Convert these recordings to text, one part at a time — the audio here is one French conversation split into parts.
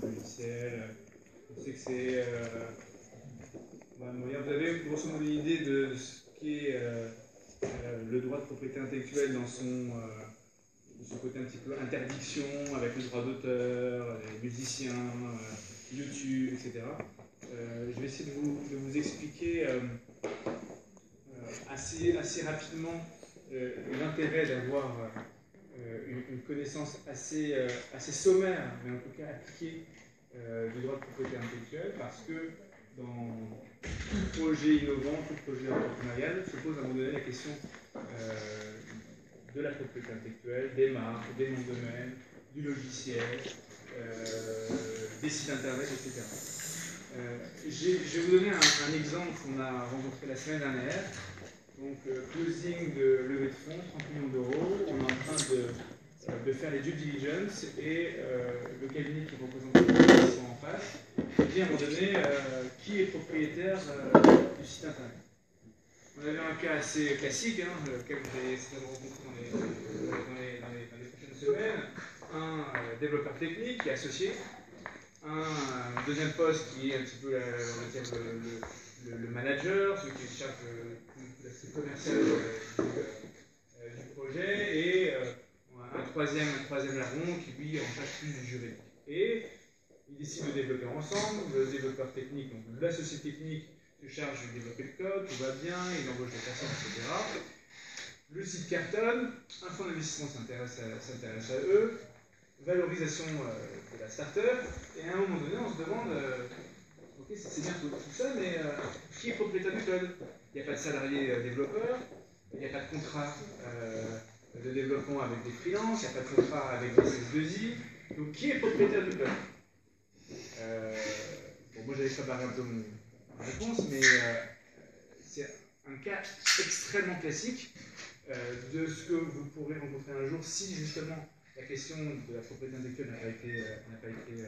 de logiciels. On sait que c'est... vous avez grosso modo une idée de ce qu'est le droit de propriété intellectuelle dans son côté un petit peu interdiction, avec le droit d'auteur, les musiciens, YouTube, etc. Je vais essayer de vous expliquer assez rapidement l'intérêt d'avoir une connaissance assez sommaire, mais en tout cas appliquée, du droit de propriété intellectuelle, parce que dans tout projet innovant, tout projet entrepreneurial, se pose à un moment donné la question de la propriété intellectuelle, des marques, des noms de domaine, du logiciel, des sites internet, etc. Je vais vous donner un exemple qu'on a rencontré la semaine dernière. Donc, closing de levée de fonds, 30 millions d'euros. On est en train de faire les due diligence et le cabinet qui représente les investisseurs en face dit à un moment donné qui est propriétaire du site internet. On avait un cas assez classique, lequel vous allez essayer de rencontrer dans les prochaines semaines. Un développeur technique qui est associé, un deuxième poste qui est un petit peu le manager, celui qui est charge de l'aspect commercial du projet, et un troisième larron qui lui en charge plus du juridique. Et ils décident de développer ensemble. Le développeur technique, donc l'associé technique, se charge de développer le code, tout va bien, il embauche des personnes, etc. Le site cartonne, un fonds d'investissement s'intéresse à eux, valorisation de la startup, et à un moment donné, on se demande, ok, c'est bien tout ça, mais qui est propriétaire du code? Il n'y a pas de salarié développeur, il n'y a pas de contrat de développement avec des freelances, il n'y a pas de contrat avec des SS2I, donc qui est propriétaire du code? Moi j'avais préparé un peu mon réponse, mais c'est un cas extrêmement classique de ce que vous pourrez rencontrer un jour si justement la question de la propriété intellectuelle n'a pas été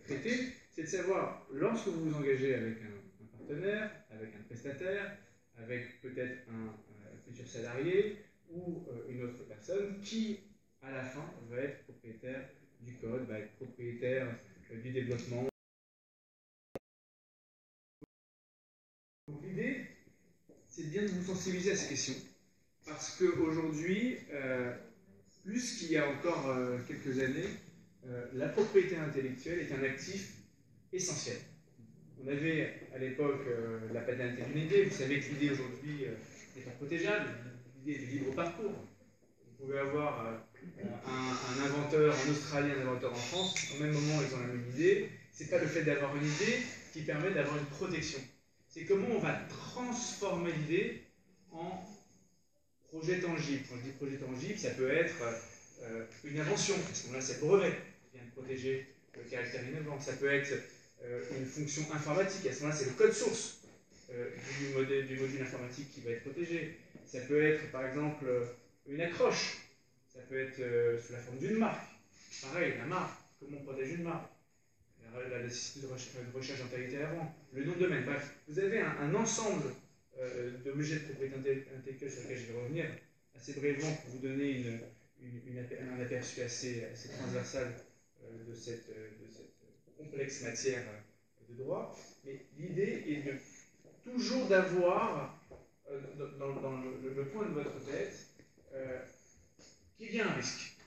traitée. C'est de savoir, lorsque vous vous engagez avec un partenaire, avec un prestataire, avec peut-être un futur salarié ou une autre personne, qui à la fin va être propriétaire du code, va être propriétaire du développement. Donc l'idée, c'est bien de vous sensibiliser à ces questions, parce qu'aujourd'hui, plus qu'il y a encore quelques années, la propriété intellectuelle est un actif essentiel. On avait à l'époque la paternité d'une idée. Vous savez que l'idée aujourd'hui n'est pas protégeable, l'idée du libre parcours. Vous pouvez avoir un inventeur en Australie, un inventeur en France, au même moment ils ont la même idée. Ce n'est pas le fait d'avoir une idée qui permet d'avoir une protection. C'est comment on va transformer l'idée en projet tangible. Quand je dis projet tangible, ça peut être une invention. À ce moment-là, c'est le brevet qui vient de protéger le caractère innovant. Ça peut être une fonction informatique. À ce moment-là, c'est le code source du module informatique qui va être protégé. Ça peut être, par exemple, une accroche. Ça peut être sous la forme d'une marque. Pareil, la marque. Comment on protège une marque? La nécessité de recherche d'intégrité avant. Le nom de domaine. Bref, vous avez un ensemble d'objets de propriété intellectuelle sur lesquels je vais revenir assez brièvement pour vous donner un aperçu assez transversal de cette complexe matière de droit. Mais l'idée est de toujours d'avoir dans le point de votre tête qu'il y a un risque.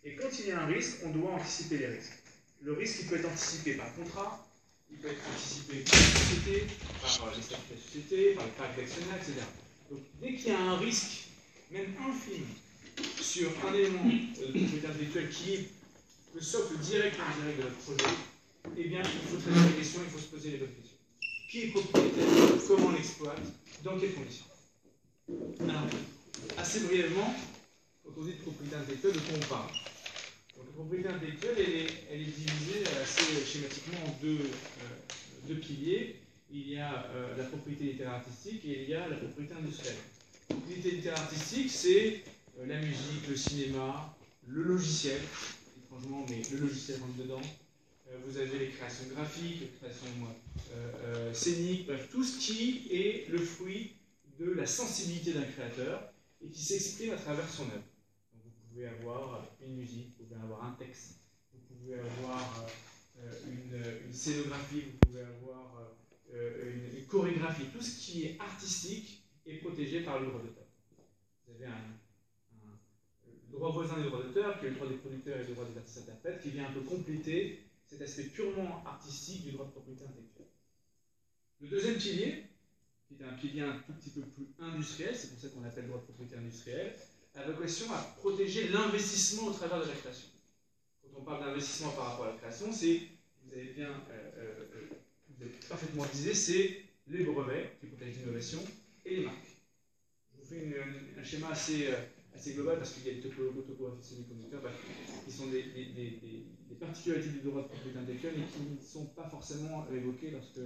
Et quand il y a un risque, on doit anticiper les risques. Le risque, il peut être anticipé par contrat, il peut être anticipé par la société, par les statuts de la société, par le caractère d'actionnaire, etc. Donc, dès qu'il y a un risque, même infime, sur un élément de propriété intellectuelle qui est le socle direct ou indirect de notre projet, eh bien, il faut traiter la question, il faut se poser les bonnes questions. Qui est propriétaire? Comment on l'exploite? Dans quelles conditions? Alors, assez brièvement, quand on dit de propriété intellectuelle, de quoi on parle? Donc, la propriété intellectuelle, elle est divisée assez schématiquement en deux piliers. Il y a la propriété littéraire artistique et il y a la propriété industrielle. La propriété littéraire artistique, c'est la musique, le cinéma, le logiciel, étrangement, mais le logiciel rentre dedans. Vous avez les créations graphiques, les créations scéniques, bref, tout ce qui est le fruit de la sensibilité d'un créateur et qui s'exprime à travers son œuvre. Donc, vous pouvez avoir une musique, vous pouvez avoir un texte, vous pouvez avoir scénographie, vous pouvez avoir une chorégraphie. Tout ce qui est artistique est protégé par le droit d'auteur. Vous avez le droit voisin des droits d'auteur, qui est le droit des producteurs et le droit des artistes-interprètes, qui vient un peu compléter cet aspect purement artistique du droit de propriété intellectuelle. Le deuxième pilier, qui est un pilier un tout petit peu plus industriel, c'est pour ça qu'on l'appelle droit de propriété industrielle, a vocation à protéger l'investissement au travers de la création. Quand on parle d'investissement par rapport à la création, c'est, vous avez parfaitement visé, c'est les brevets qui protègent l'innovation et les marques. Je vous fais un schéma assez global parce qu'il y a des topographies de semi-conducteurs qui sont des particularités du droit de propriété intellectuelle et qui ne sont pas forcément évoquées lorsque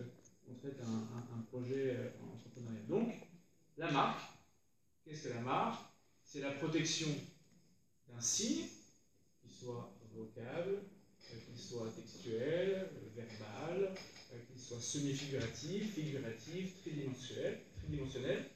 on traite un projet entrepreneurial. Donc, la marque, qu'est-ce que la marque? C'est la protection d'un signe, qui soit vocable, qu'il soit textuel, verbal, qu'il soit semi-figuratif, figuratif, tridimensionnel.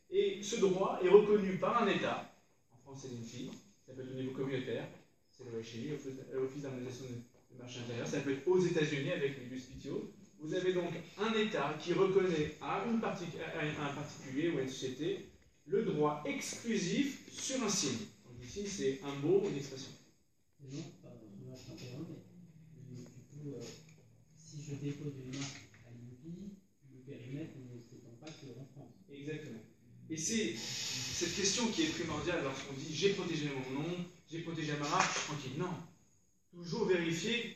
Et ce droit est reconnu par un État, en France c'est l'INPI, ça peut être au niveau communautaire, c'est l'OHI, l'Office d'harmonisation du marché intérieur, ça peut être aux États-Unis avec les USPTO. Vous avez donc un État qui reconnaît à un particulier ou à une société le droit exclusif sur un signe. Donc ici, c'est un mot ou une expression. Non, pardon, je t'interromps, mais du coup, si je dépose une marque à l'INPI, le périmètre ne s'étend pas qu'en France. Exactement. Et c'est cette question qui est primordiale lorsqu'on dit j'ai protégé mon nom, j'ai protégé ma marque, tranquille. Non. Toujours vérifier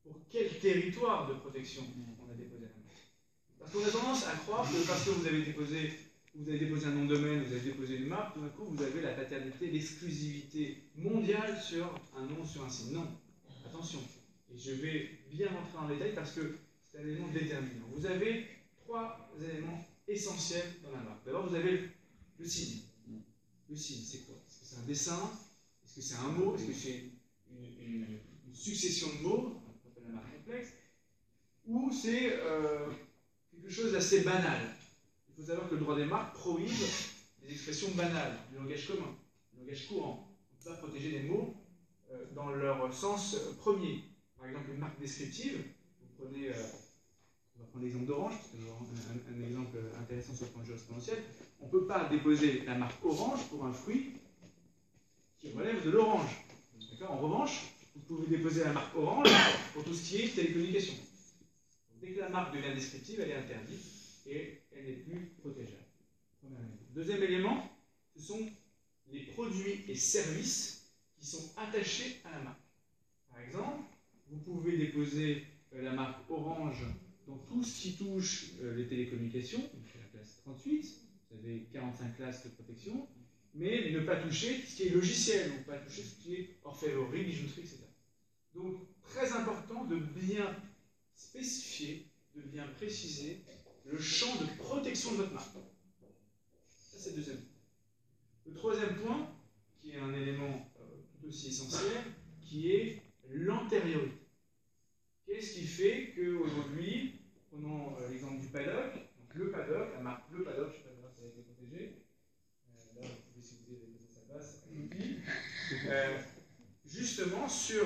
pour quel territoire de protection on a déposé la marque. Parce qu'on a tendance à croire que parce que vous avez déposé un nom de domaine, vous avez déposé une marque, tout d'un coup vous avez la paternité, l'exclusivité mondiale sur un nom, sur un signe. Non. Attention. Et je vais bien rentrer en détail parce que c'est un élément déterminant. Vous avez trois éléments essentiels dans la marque. D'abord, vous avez le signe. Le signe, c'est quoi? Est-ce que c'est un dessin? Est-ce que c'est un mot? Est-ce que c'est une succession de mots? On appelle la marque complexe. Ou c'est quelque chose d'assez banal? Il faut savoir que le droit des marques prohibe les expressions banales, le langage commun, le langage courant. On ne peut pas protéger des mots dans leur sens premier. Par exemple, une marque descriptive, vous prenez, on va prendre l'exemple d'Orange, c'est un exemple intéressant sur le plan jurisprudentiel. On ne peut pas déposer la marque Orange pour un fruit qui relève de l'orange. En revanche, vous pouvez déposer la marque Orange pour tout ce qui est télécommunication. Dès que la marque devient descriptive, elle est interdite et elle n'est plus protégeable. Deuxième élément, ce sont les produits et services qui sont attachés à la marque. Par exemple, vous pouvez déposer la marque Orange dans tout ce qui touche les télécommunications, donc c'est la classe 38, vous avez 45 classes de protection, mais ne pas toucher ce qui est logiciel, ou pas toucher ce qui est orfèvrerie, bijouterie, etc. Donc, très important de bien spécifier, de bien préciser le champ de protection de votre marque. Ça, c'est le deuxième point. Le troisième point, qui est un élément tout aussi essentiel, qui est l'antériorité. Qu'est-ce qui fait qu'aujourd'hui, prenons l'exemple du paddock, donc le paddock, la marque Le Paddock, je ne sais pas si ça a été protégé, là vous pouvez, si vous voulez, laisser sa place, justement sur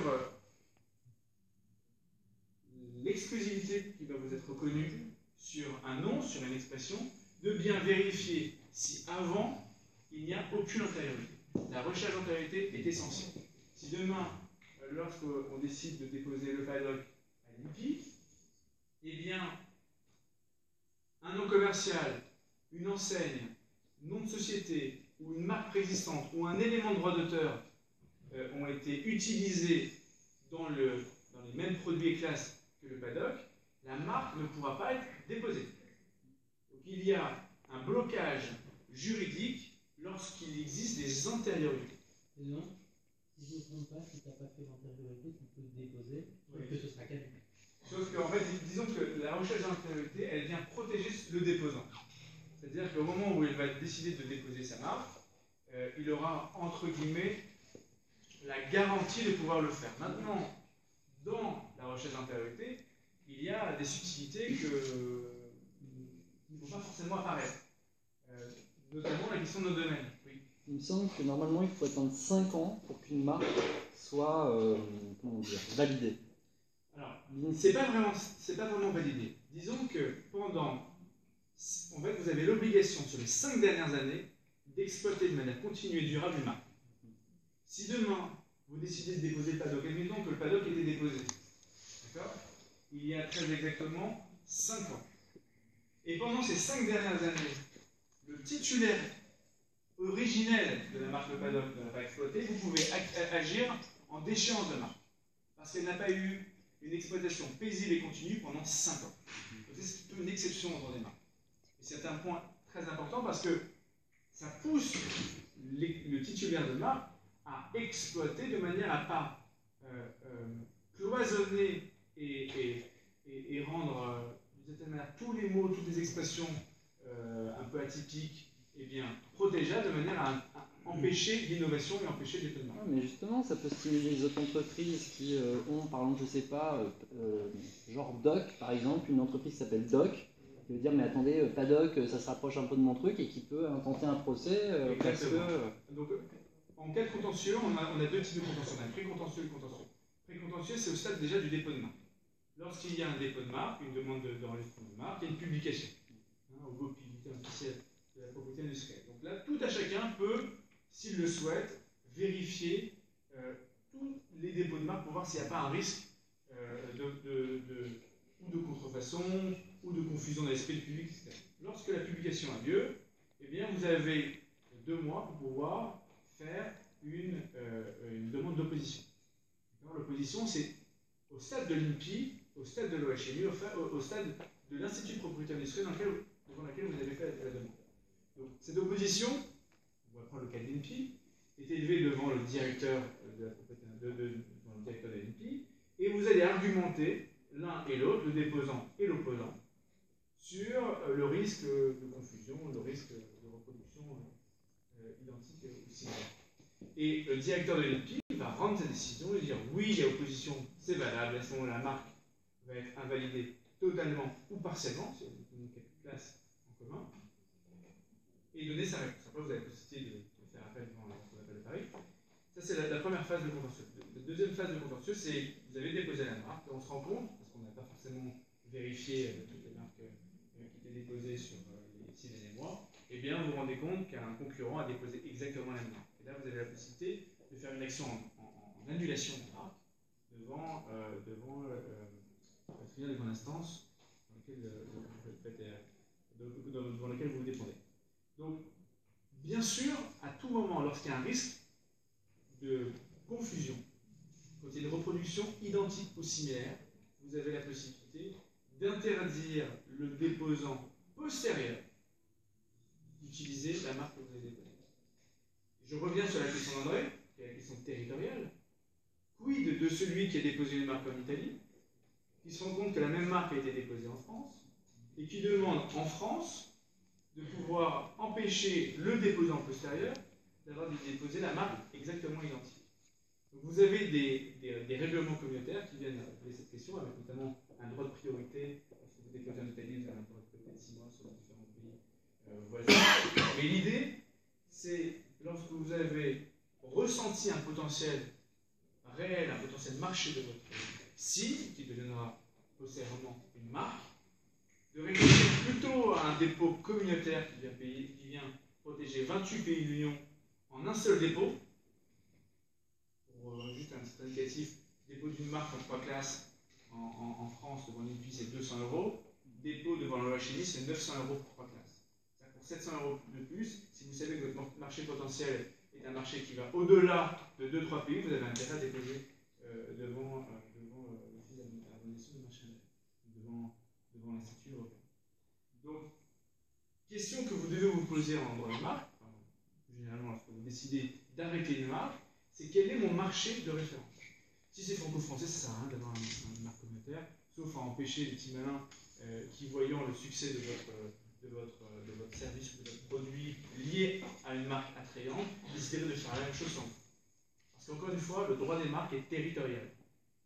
l'exclusivité qui va vous être reconnue sur un nom, sur une expression, de bien vérifier si avant, il n'y a aucune antériorité. La recherche d'antériorité est essentielle. Si demain, lorsqu'on décide de déposer le paddock à l'INPI, eh bien, un nom commercial, une enseigne, nom de société, ou une marque préexistante, ou un élément de droit d'auteur ont été utilisés dans les mêmes produits et classes que le paddock, la marque ne pourra pas être déposée. Donc il y a un blocage juridique lorsqu'il existe des antériorités. Non, si je ne me trompe pas, si tu n'as pas fait l'antériorité, tu peux te déposer, oui, que ce sera caduc. Sauf qu'en fait, disons que la recherche d'antériorité, elle vient protéger le déposant. C'est-à-dire qu'au moment où il va décider de déposer sa marque, il aura, entre guillemets, la garantie de pouvoir le faire. Maintenant, dans la recherche d'antériorité, il y a des subtilités qui ne vont pas forcément apparaître. Notamment la question de nos domaines. Oui. Il me semble que normalement, il faut attendre 5 ans pour qu'une marque soit validée. Alors, c'est pas vraiment validé. Disons que en fait, vous avez l'obligation sur les 5 dernières années d'exploiter de manière continue et durable une marque. Si demain, vous décidez de déposer le paddock, admettons que le paddock était déposé, d'accord, il y a très exactement 5 ans. Et pendant ces 5 dernières années, le titulaire originel de la marque Le Paddock ne l'a pas exploité, vous pouvez agir en déchéance de marque. Parce qu'elle n'a pas eu une exploitation paisible et continue pendant 5 ans. C'est plutôt une exception au droit des marques. Et c'est un point très important parce que ça pousse le titulaire de marque à exploiter de manière à ne pas cloisonner et rendre d'une certaine manière tous les mots, toutes les expressions un peu atypiques, eh bien, protégeables de manière à empêcher l'innovation et empêcher les de marque. Ouais, mais justement, ça peut stimuler les autres entreprises qui ont, par exemple, je sais pas, genre Doc, par exemple, une entreprise qui s'appelle Doc, qui veut dire, mais attendez, Paddock, ça se rapproche un peu de mon truc, et qui peut intenter un procès parce que... Donc, en cas de contentieux, on a deux types de contentieux. On a pré-contentieux et contentieux. Pré-contentieux, c'est au stade déjà du dépôt de marque. Lorsqu'il y a un dépôt de marque, une demande d'enregistrement de marque, il y a une publication au bulletin officiel de la propriété industrielle. Donc là, tout à chacun peut, s'il le souhaite, vérifier tous les dépôts de marque pour voir s'il n'y a pas un risque ou de contrefaçon ou de confusion dans l'esprit du public, etc. Lorsque la publication a lieu, eh bien, vous avez 2 mois pour pouvoir faire une demande d'opposition. L'opposition, c'est au stade de l'INPI, au stade de l'OHMI, au stade de l'Institut de propriété industrielle devant laquelle vous avez fait la demande. Donc, cette opposition, on va prendre le cas de l'INPI, est élevée devant le directeur de la propriété, devant le directeur de l'INPI, et vous allez argumenter l'un et l'autre, le déposant et l'opposant, sur le risque de confusion, le risque de reproduction identique ou similaire. Et le directeur de l'INPI va rendre sa décision et dire oui, il y a opposition, c'est valable, à ce moment-là, la marque va être invalidée totalement ou partiellement, si vous avez quelques places en commun, et donner sa réponse. Après, vous avez la possibilité de faire appel devant ce qu'on appelle le Paris. Ça, c'est la première phase de contentieux. La deuxième phase de contentieux, c'est vous avez déposé la marque, et on se rend compte, parce qu'on n'a pas forcément vérifié toutes les marques qui étaient déposées sur les 6 derniers mois, eh bien, vous vous rendez compte qu'un concurrent a déposé exactement la même marque. Et là, vous avez la possibilité de faire une action en annulation de la marque devant le tribunal de grande instance devant lequel vous vous dépendez. Donc, bien sûr, à tout moment, lorsqu'il y a un risque de confusion, quand il y a une reproduction identique ou similaire, vous avez la possibilité d'interdire le déposant postérieur d'utiliser la marque que vous avez déposée. Je reviens sur la question d'André, qui est la question territoriale. Quid de celui qui a déposé une marque en Italie, qui se rend compte que la même marque a été déposée en France, et qui demande en France de pouvoir empêcher le déposant postérieur d'avoir déposé la marque exactement identique. Donc vous avez des règlements communautaires qui viennent régler cette question, avec notamment un droit de priorité. Lorsque vous déposez en Italie, vous avez un droit de priorité de 6 mois sur les différents pays. Voilà. Mais l'idée, c'est lorsque vous avez ressenti un potentiel réel, un potentiel marché de votre cible, qui deviendra postérieurement une marque, de réfléchir plutôt à un dépôt communautaire qui vient protéger 28 pays de l'Union en un seul dépôt. Pour juste un petit indicatif, dépôt d'une marque en 3 classes en France devant l'INPI, c'est 200 €. Dépôt devant l'OHMI, c'est 900 € pour 3 classes. Pour 700 € de plus, si vous savez que votre marché potentiel est un marché qui va au-delà de 2-3 pays, vous avez intérêt à déposer devant l'Office d'harmonisation du marché devant l'Institut européen. Donc, question que vous devez vous poser en droit de marque, généralement lorsque vous décidez d'arrêter une marque, c'est quel est mon marché de référence. Si c'est franco-français, ça ne sert à rien d'avoir une marque communautaire, sauf à empêcher les petits malins qui, voyant le succès de votre service ou de votre produit lié à une marque attrayante, décideraient de faire la même chose sans vous. Parce qu'encore une fois, le droit des marques est territorial.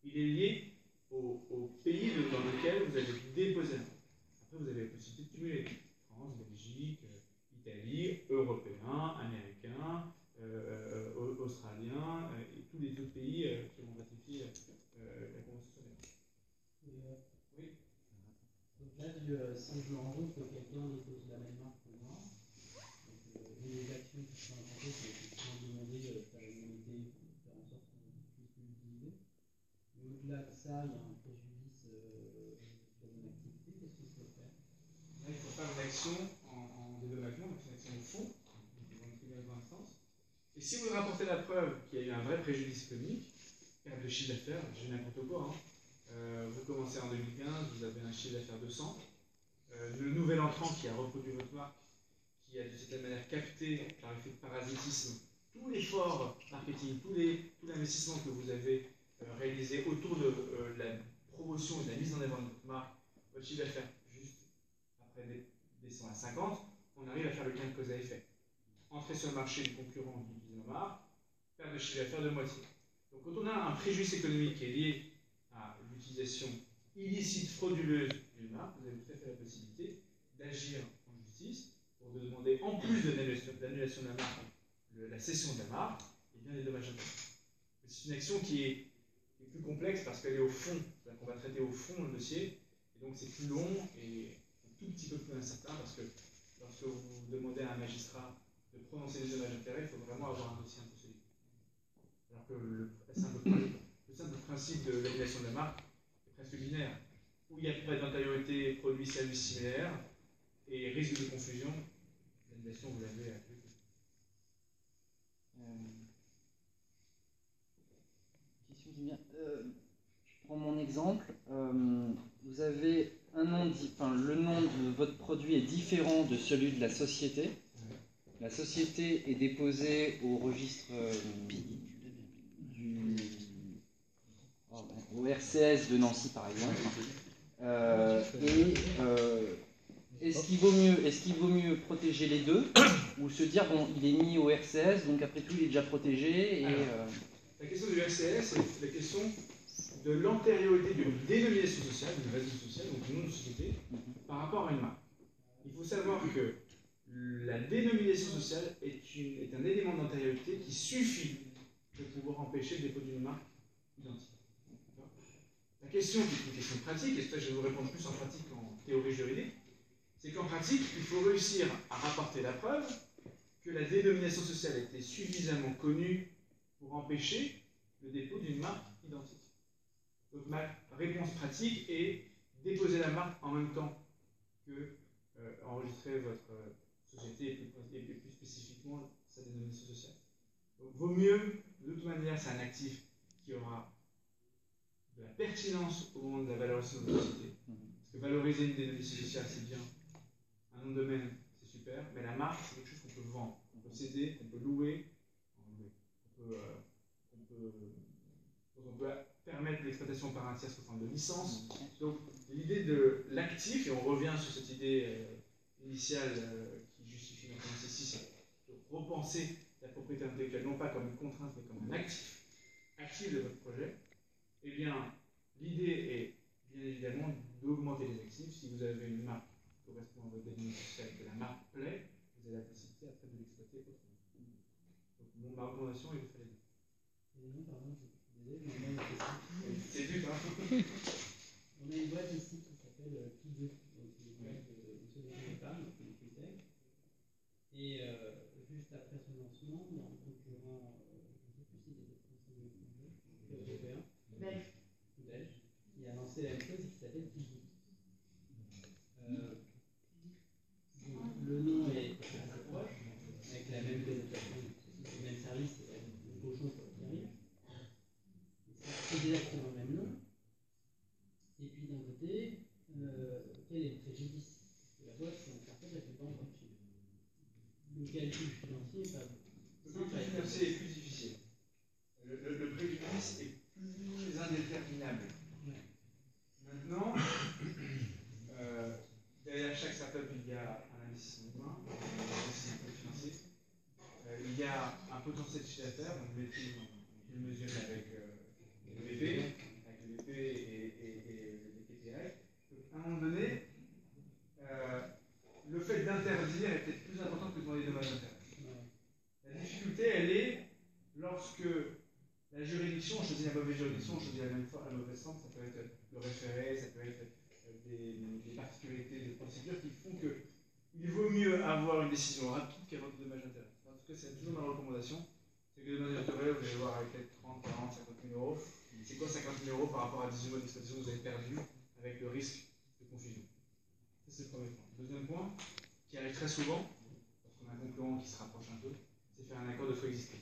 Il est lié au pays dans lequel vous avez déposé la marque. Après, vous avez la possibilité de cumuler France, Belgique, Italie, Européens, Américains, Australiens et tous les autres pays qui ont ratifié la Convention sur les marques. si je me rends compte que quelqu'un dépose la même marque que moi, donc, les actions qui sont inventées, c'est effectivement demander de faire une unité pour faire en sorte qu'on puisse l'utiliser. Mais au-delà de ça, il y a un préjudice sur mon activité. Qu'est-ce que je peux faire? Là, il faut faire une action en dédommagement, donc une action au fond, devant le tribunal de instance. Et si vous rapportez la preuve qu'il y a eu un vrai préjudice économique, perte de chiffre d'affaires, j'ai n'importe quoi, hein. Vous commencez en 2015, vous avez un chiffre d'affaires de 100. Le nouvel entrant qui a reproduit votre marque, qui a de cette manière capté par effet de parasitisme tout l'effort marketing, tout l'investissement que vous avez réalisé autour de la promotion et de la mise en avant de votre marque, votre chiffre d'affaires juste après descend à 50, on arrive à faire le lien de cause à effet. Entrer sur le marché du concurrent qui utilise nos marques, perte de chiffre d'affaires de moitié. Donc quand on a un préjudice économique qui est lié à l'utilisation illicite, frauduleuse d'une marque, vous avez tout à fait la possibilité d'agir en justice pour demander, en plus de l'annulation de la marque, la cession de la marque, et bien les dommages intérêts. C'est une action qui est plus complexe parce qu'elle est au fond, c'est-à-dire qu'on va traiter au fond le dossier, et donc c'est plus long et un tout petit peu plus incertain parce que lorsque vous demandez à un magistrat de prononcer les dommages intérêts, il faut vraiment avoir un dossier un peu solide. Alors que le simple principe de l'annulation de la marque est presque binaire, où il n'y a pas d'antériorité, produit, service similaire, et risque de confusion, l'annulation, vous l'avez à tous les coups. Question qui vient. Je prends mon exemple. Vous avez un nom, enfin, le nom de votre produit est différent de celui de la société. La société est déposée au registre au RCS de Nancy par exemple. Est-ce qu'il vaut mieux protéger les deux ou se dire bon il est mis au RCS donc après tout il est déjà protégé et la question du RCS c'est la question de l'antériorité d'une dénomination sociale, d'une raison sociale, donc du nom de société, par rapport à une marque. Il faut savoir que la dénomination sociale est un élément d'antériorité qui suffit de pouvoir empêcher le dépôt d'une marque identique. La question, qui est une question pratique, et c'est ça que je vais vous répondre plus en pratique qu'en théorie juridique, c'est qu'en pratique, il faut réussir à rapporter la preuve que la dénomination sociale était suffisamment connue pour empêcher le dépôt d'une marque identique. Donc ma réponse pratique est déposer la marque en même temps que enregistrer votre société et plus spécifiquement sa dénomination sociale. Donc vaut mieux, de toute manière, c'est un actif qui aura de la pertinence au moment de la valorisation de la société. Parce que valoriser une dénomination sociale, c'est bien. Un nom de domaine, c'est super. Mais la marque, c'est quelque chose qu'on peut vendre, qu'on peut céder, qu'on peut louer, on peut permettre l'exploitation par un tiers sous forme de licence. Donc l'idée de l'actif, et on revient sur cette idée initiale qui justifie notre ici, c'est de repenser la propriété intellectuelle non pas comme une contrainte mais comme un actif de votre projet. Eh bien, l'idée est bien évidemment d'augmenter les actifs. Si vous avez une marque qui correspond à votre dénomination sociale, que la marque plaît, vous avez la possibilité après de l'exploiter autrement. Donc ma recommandation est de faire les deux. C'est vite, hein. On a une boîte ici qui s'appelle P2, donc c'est une boîte de solution d'épargne, qui est FinTech. Et juste après son lancement, il y a un concurrent, je ne sais plus s'il était français ou étranger, européen, belge, qui a lancé la même chose et qui s'appelle P2. Le nom est assez proche, avec la même connotation, le même service, le cochon pour qui arrive. C'est exactement le même nom. Et puis d'un côté, quel est le préjudice? La boîte, c'est une startup, elle fait pas encore de chiffre. Le calcul financier est pas simple. Le calcul financier est plus difficile. Le préjudice est plus indéterminable. Ouais. Maintenant, derrière chaque startup, il y a un investissement humain, un investissement financier. Il y a un potentiel de chiffre d'affaires, donc vous le mesurez avec le BP, et les KPI. Donc, à un moment donné, le fait d'interdire est peut-être plus important que de demander des dommages d'intérêt. La difficulté, elle est lorsque la juridiction, on choisit la mauvaise juridiction, on choisit la mauvaise forme, ça peut être le référé, ça peut être des parties sécurité, de procédures qui font qu'il vaut mieux avoir une décision rapide qu'avoir de dommages d'intérêt. En tout cas, c'est toujours ma recommandation. C'est que les dommages d'intérêt, vous allez voir avec peut-être 30, 40, 50 000 euros. C'est quoi 50 000 euros par rapport à 18 mois d'exploitation que vous avez perdu avec le risque de confusion? Ça, c'est le premier point. Le deuxième point, qui arrive très souvent, parce qu'on a un concurrent qui se rapproche un peu, c'est faire un accord de coexistence.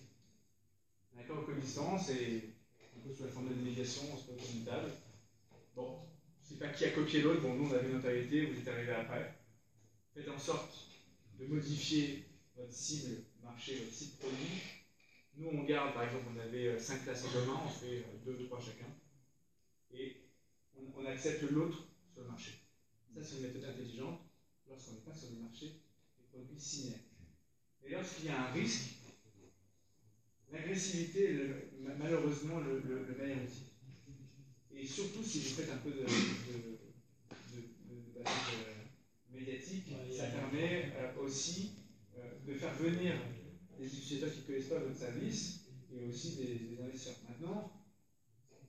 Un accord de coexistence, c'est un peu sous la forme de délégation, c'est pas commutable. Bon, je ne sais pas qui a copié l'autre, bon, nous on avait une notariété, vous êtes arrivé après. Faites en sorte de modifier votre cible marché, votre cible produit. Nous on garde, par exemple, on avait 5 classes en commun, on fait 2 ou 3 chacun, et on accepte l'autre sur le marché. Ça, c'est une méthode intelligente lorsqu'on n'est pas sur des marchés des produits similaires. Et lorsqu'il y a un risque, l'agressivité est malheureusement le meilleur outil. Et surtout si vous faites un peu de base médiatique, ça permet aussi de faire venir des utilisateurs qui ne connaissent pas votre service et aussi des investisseurs. Maintenant,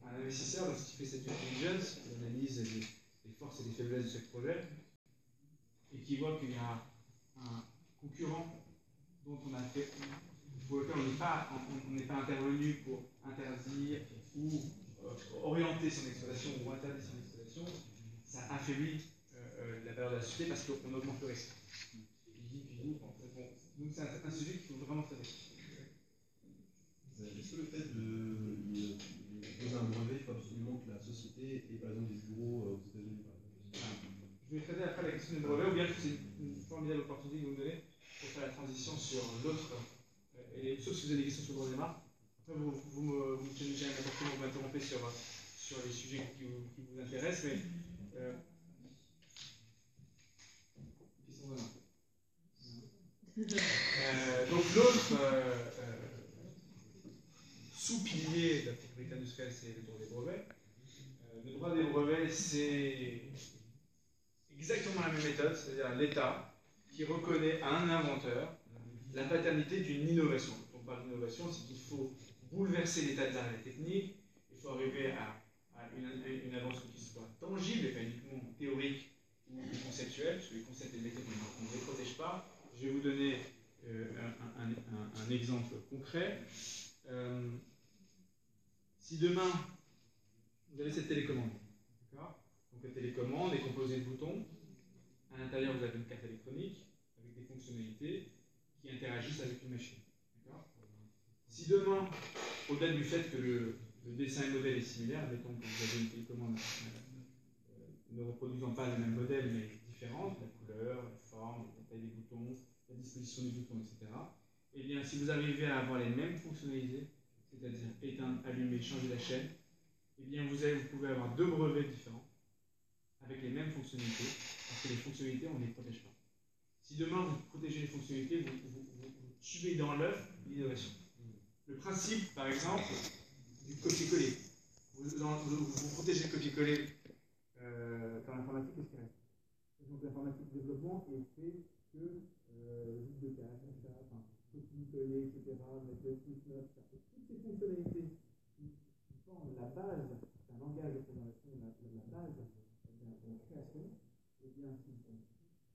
un investisseur, lorsqu'il fait cette due diligence, il analyse les forces et les faiblesses de ce projet et qui voit qu'il y a un concurrent dont on a fait, pour lequel on n'est pas intervenu pour interdire ou orienter son exploitation ou interdire son exploitation, ça affaiblit la valeur de la société parce qu'on augmente le risque. Donc c'est un sujet qu'il faut vraiment traiter. Est-ce que le fait de poser un brevet, il faut absolument que la société ait par exemple des bureaux aux États-Unis? Je vais traiter après la question des brevets, ou bien c'est une formidable opportunité que vous me donnez pour faire la transition sur l'autre, sauf si vous avez des questions sur le droit des marques. Après, vous me challengez n'importe comment, vous m'interrompez sur les sujets qui vous intéressent, mais question de donc l'autre sous-pilier de la sécurité industrielle, c'est le droit des brevets. Le droit des brevets, c'est exactement la même méthode, c'est-à-dire l'État qui reconnaît à un inventeur la paternité d'une innovation. Quand on parle d'innovation, c'est qu'il faut bouleverser l'état de l'art et la technique, il faut arriver à une invention qui soit tangible et pas uniquement théorique ou conceptuelle, parce que les concepts et les méthodes, on ne les protège pas. Je vais vous donner un exemple concret. Si demain, vous avez cette télécommande, d'accord? Donc la télécommande est composée de boutons. À l'intérieur, vous avez une carte électronique avec des fonctionnalités qui interagissent avec une machine. Si demain, au-delà du fait que le dessin et le modèle est similaire, mettons que vous avez une télécommande ne reproduisant pas le même modèle mais différente, la couleur, la forme, la taille des boutons, la disposition des boutons, etc. Eh bien, si vous arrivez à avoir les mêmes fonctionnalités, c'est-à-dire éteindre, allumer, changer la chaîne, eh bien, vous pouvez avoir 2 brevets différents avec les mêmes fonctionnalités, parce que les fonctionnalités, on ne les protège pas. Si demain vous protégez les fonctionnalités, vous tuez dans l'œuf l'innovation. Le principe, par exemple, du copier-coller. Vous protégez le copier-coller dans l'informatique, qu'est-ce qui reste? Donc l'informatique développement qui est fait que juste de cache, enfin, copier-coller, etc., mettre le footnote, toutes ces fonctionnalités qui forment la base d'un langage de programmation, la base d'une création, et bien s'ils sont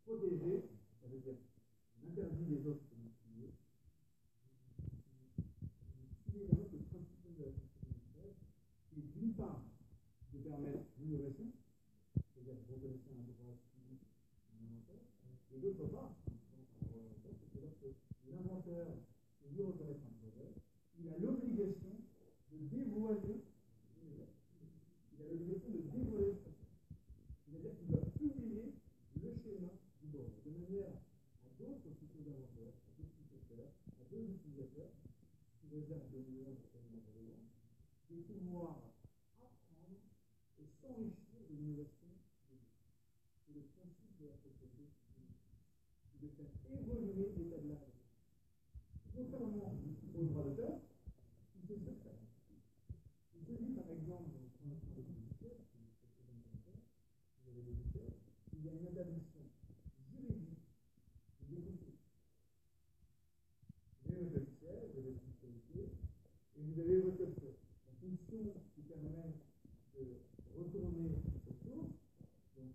protégés, ça veut dire on interdit les autres de l'utiliser. Le principe de la fonctionnalité, qui est d'une part de permettre l'innovation, c'est-à-dire de reconnaître un droit civil à l'inventeur, et d'autre part, c'est-à-dire que l'inventeur qui veut reconnaître un projet, il a l'obligation de dévoiler il a l'obligation de dévoiler le procès. C'est-à-dire qu'il doit publier le schéma du brevet, de manière à d'autres futurs inventeurs, à d'autres successeurs, à d'autres utilisateurs, qui réservent de meilleurs de pouvoir apprendre et s'enrichir de l'innovation de lui. C'est le principe de la propriété, de faire évoluer l'état de l'art. Contrairement au droit d'auteur, il se secret. Il se dit par exemple, il y a une interdiction juridique de découvrir. Vous avez votre logiciel, vous avez votre spécialité, et vous avez votre code. La fonction qui permet de retourner cette source, donc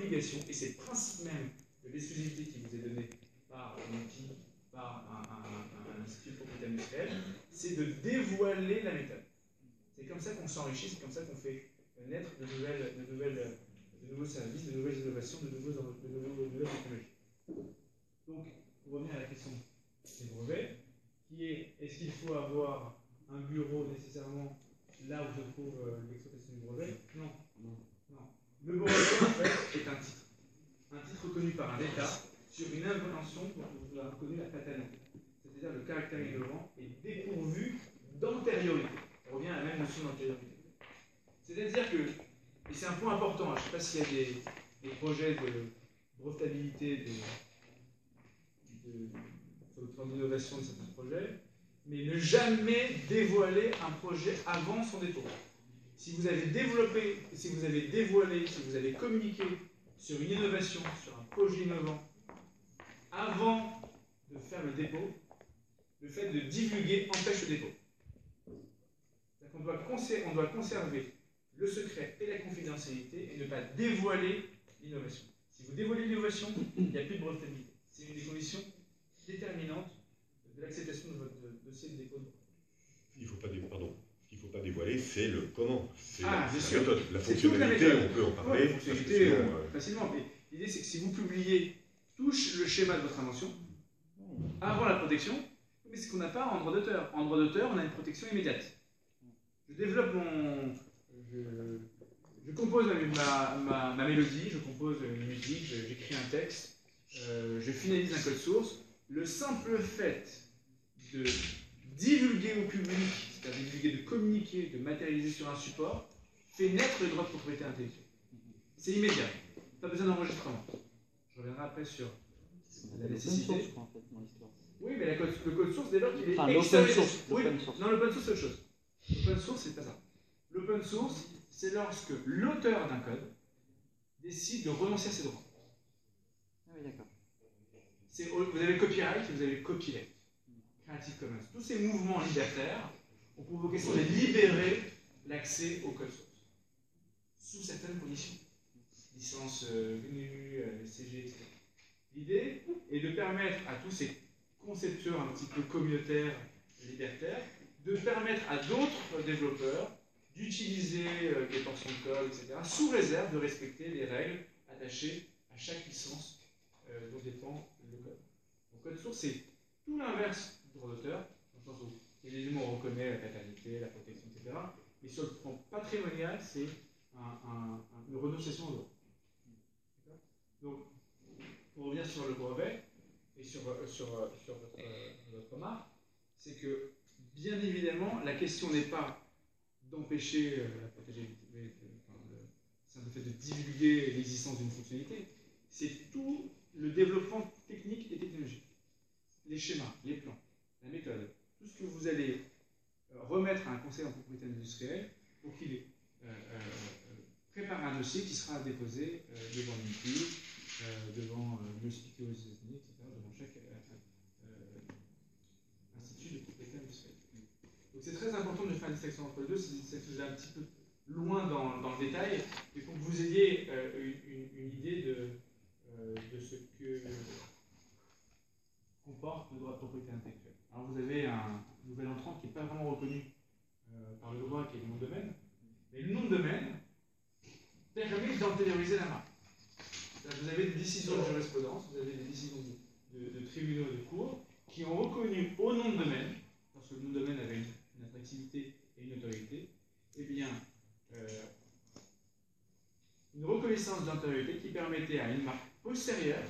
obligation, et c'est le principe même de l'exclusivité qui vous est donné par un outil, par un institut de propriété industrielle, c'est de dévoiler la méthode. C'est comme ça qu'on s'enrichit, c'est comme ça qu'on fait naître de nouveaux services, de nouvelles innovations, de nouvelles technologies. Donc, pour revenir à la question des brevets, qui est, est-ce qu'il faut avoir un bureau nécessairement là où se trouve l'exploitation du brevet? Non. Le brevet, en fait, est un titre reconnu par un État sur une invention dont on a reconnu la paternité. C'est-à-dire le caractère innovant est dépourvu d'antériorité. On revient à la même notion d'antériorité. C'est-à-dire que, et c'est un point important, je ne sais pas s'il y a des projets de brevetabilité sur le plan d'innovation de certains projets, mais ne jamais dévoiler un projet avant son dépôt. Si vous avez développé, si vous avez dévoilé, si vous avez communiqué sur une innovation, sur un projet innovant, avant de faire le dépôt, le fait de divulguer empêche le dépôt. On doit conserver le secret et la confidentialité et ne pas dévoiler l'innovation. Si vous dévoilez l'innovation, il n'y a plus de brevetabilité. C'est une des conditions déterminantes de l'acceptation de votre dossier de dépôt de brevet. Il ne faut pas dévoiler, c'est le comment. C'est la méthode. La c'est toute la fonctionnalité, méthode. on peut en parler. La fonctionnalité, facilement. Mais l'idée, c'est que si vous publiez tout le schéma de votre invention, avant la protection, mais c'est qu'on n'a pas en droit d'auteur. En droit d'auteur, on a une protection immédiate. Je développe je compose ma mélodie, je compose une musique, j'écris un texte, je finalise un code source. Le simple fait de divulguer au public, c'est-à-dire divulguer, de communiquer, de matérialiser sur un support, fait naître le droit de propriété intellectuelle. C'est immédiat. Pas besoin d'enregistrement. Je reviendrai après sur la nécessité. Source, en fait, dans l'histoire. Oui, mais le code source, dès lors qu'il est l'open extériorisé. source. Oui, non, l'open source, c'est autre chose. L'open source, c'est pas ça. L'open source, c'est lorsque l'auteur d'un code décide de renoncer à ses droits. Ah oui, d'accord. Vous avez le copyright et vous avez le copyleft. Creative Commons. Tous ces mouvements libertaires ont pour vocation de libérer l'accès au code source. Sous certaines conditions. Licence GNU, CG, etc. L'idée est de permettre à tous ces concepteurs un petit peu communautaires, libertaires, de permettre à d'autres développeurs d'utiliser des portions de code, etc., sous réserve de respecter les règles attachées à chaque licence dont dépend le code. Donc, code source, c'est tout l'inverse du droit d'auteur, dans le sens où, évidemment, on reconnaît la paternité, la protection, etc., mais sur le plan patrimonial, c'est une renonciation au droit. Donc, pour revenir sur le brevet et sur votre marque, c'est que, bien évidemment, la question n'est pas d'empêcher la protéger, le simple fait de divulguer l'existence d'une fonctionnalité, c'est tout le développement technique et technologique. Les schémas, les plans, la méthode, tout ce que vous allez remettre à un conseil en propriété industrielle pour qu'il prépare un dossier qui sera déposé devant l'INPI, devant l'hospital aux États-Unis, etc., devant chaque institut de propriété industrielle. Donc c'est très important de faire une distinction entre les deux, c'est une distinction un petit peu loin dans le détail, mais pour que vous ayez une idée de ce que comporte le droit de propriété intellectuelle. Alors vous avez un nouvel entrant qui n'est pas vraiment reconnu par le droit, qui est le nom de domaine, mais le nom de domaine permet d'antérioriser la marque. Vous avez des décisions de jurisprudence, vous avez des décisions de tribunaux et de cours qui ont reconnu au nom de domaine, parce que le nom de domaine avait une attractivité et une autorité, eh bien, une reconnaissance d'antériorité qui permettait à une marque postérieure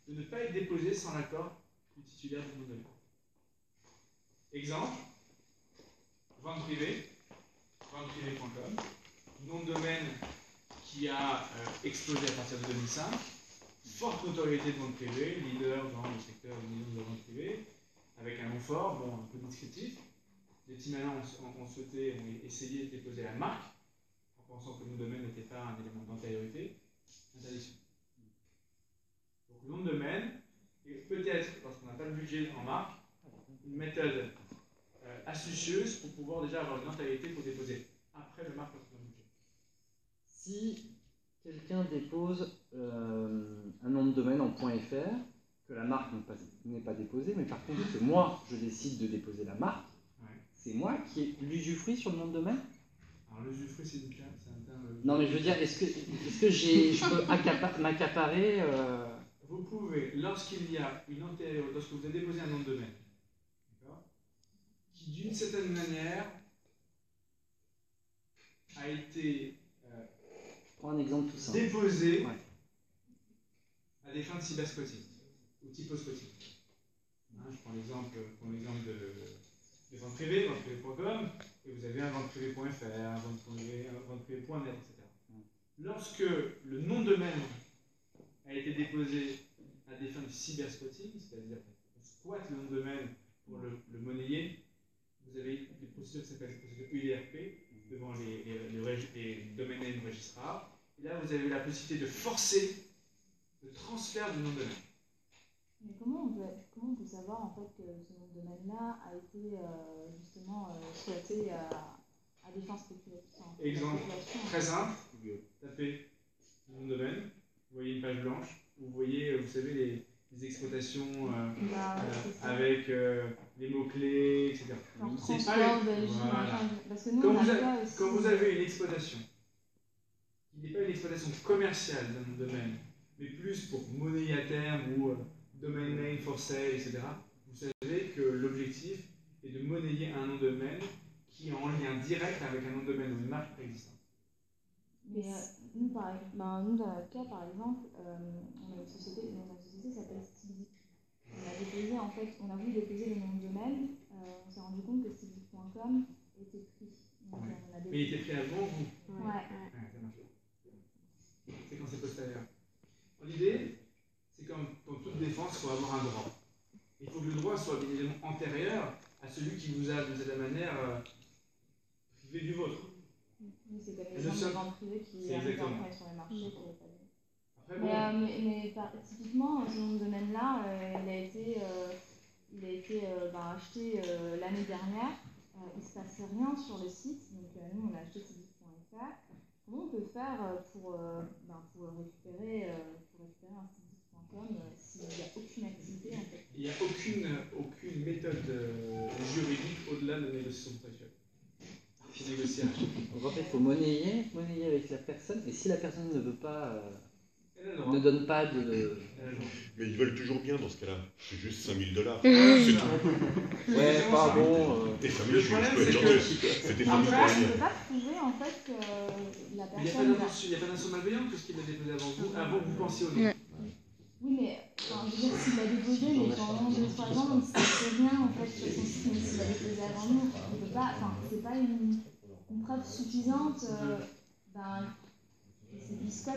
de ne pas être déposée sans l'accord du titulaire du nom de domaine. Exemple, vente privée, venteprivée.com, nom de domaine qui a explosé à partir de 2005, forte notoriété de vente privée, leader dans le secteur de la vente privée, avec un nom fort, bon, un peu descriptif. Les petits malins ont essayé de déposer la marque, en pensant que le nom de domaine n'était pas un élément d'antériorité. Interdiction. Donc le nom de domaine est peut-être, lorsqu'on n'a pas le budget en marque, une méthode astucieuse pour pouvoir déjà avoir une antériorité pour déposer après le marque dans le budget. Si quelqu'un dépose un nom de domaine en .fr, que la marque n'est pas déposée, mais par contre que moi je décide de déposer la marque, Ouais. c'est moi qui ai l'usufruit sur le nom de domaine. Alors l'usufruit, c'est un terme. Non mais je veux dire, est-ce que je peux m'accaparer Vous pouvez, lorsqu'il y a lorsque vous avez déposé un nom de domaine, d'accord, qui d'une certaine manière a été prends un exemple tout simple. déposé Ouais. à des fins de cybersquatting ou typosquatting. Hein, je prends l'exemple de vente privée, venteprivé.com, et vous avez un venteprivé.fr, un venteprivé.net, etc. Lorsque le nom de domaine a été déposé à des fins de cybersquatting, c'est-à-dire qu'on squatte le nom de domaine pour le monnayer, vous avez des procédures qui s'appellent les procédures UDRP devant les domaine name registrars. Et là, vous avez la possibilité de forcer le transfert du nom de domaine. Mais comment on peut savoir en fait que ce nom de domaine-là a été justement squatté à des fins spéculatives? Exemple très simple, tapez le nom de domaine, vous voyez une page blanche, vous voyez, vous savez, les exploitations avec les mots-clés, etc. C'est pas voilà. Parce que nous, quand vous avez une exploitation qui n'est pas une exploitation commerciale d'un nom de domaine, mais plus pour monnayer à terme ou domain name for sale, etc., vous savez que l'objectif est de monnayer un nom de domaine qui est en lien direct avec un nom de domaine ou une marque préexistante. Mais nous, dans notre cas, par exemple, on a une société, qui s'appelle Stibzi. On a voulu déposer le nom de domaine, on s'est rendu compte que stibzi.com était pris. Donc, mais il était pris avant vous. Ouais. Ça marche pas. C'est quand c'est postérieur. L'idée, c'est comme dans toute défense, il faut avoir un droit. Il faut que le droit soit bien évidemment antérieur à celui qui vous a, de cette manière, privé du vôtre. Oui, c'est comme l'exemple de vente privée qui arrive après sur les marchés. Après, bon. Mais typiquement, ce nom de domaine-là, il a été acheté l'année dernière. Il ne se passait rien sur le site. Donc, nous, on a acheté stibzi.fr. Comment on peut faire pour récupérer un stibzi.com s'il n'y a aucune activité en fait? Il n'y a aucune méthode juridique au-delà de la négociation contractuelle. C'est négociable. Donc en fait, il faut monnayer avec la personne, et si la personne ne veut pas, ne donne pas de... Mais ils veulent toujours bien dans ce cas-là. C'est juste $5 000. C'est tout. Ouais, pardon. Et 5 000, je peux être gentil. C'était 5 000 pour Après, on rien. ne peut pas prouver en fait que la Il n'y a personne. pas d'intention malveillante puisqu'il l'a déposé avant que vous pensiez au nom. Oui, mais je veux dire, s'il a déposé, mais pendant 2-3 ans, il ne se passe rien en fait sur son site, même s'il a déposé avant nous. On peut pas, c'est pas une preuve suffisante. C'est du scope.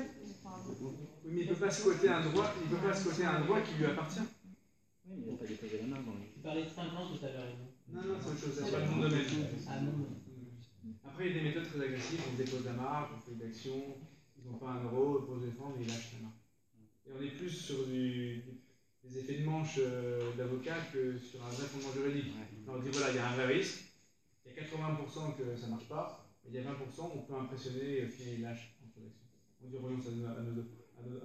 Oui, mais il ne peut pas squatter un droit qui lui appartient. Oui, mais il n'a pas déposé la main dans les... Tu parlais de 5 ans tout à l'heure, Non, c'est autre chose, c'est pas le nom de domaine. Ah non. Après, il y a des méthodes très agressives, on dépose la marque, on fait une action, ils n'ont pas un euro pour se défendre, mais ils lâchent la marque. Et on est plus sur des effets de manche d'avocat que sur un vrai fondement juridique. On dit voilà, il y a un vrai risque, il y a 80% que ça ne marche pas, mais il y a 20%, on peut impressionner et au final ils lâchent en cours d'action. On dit renonce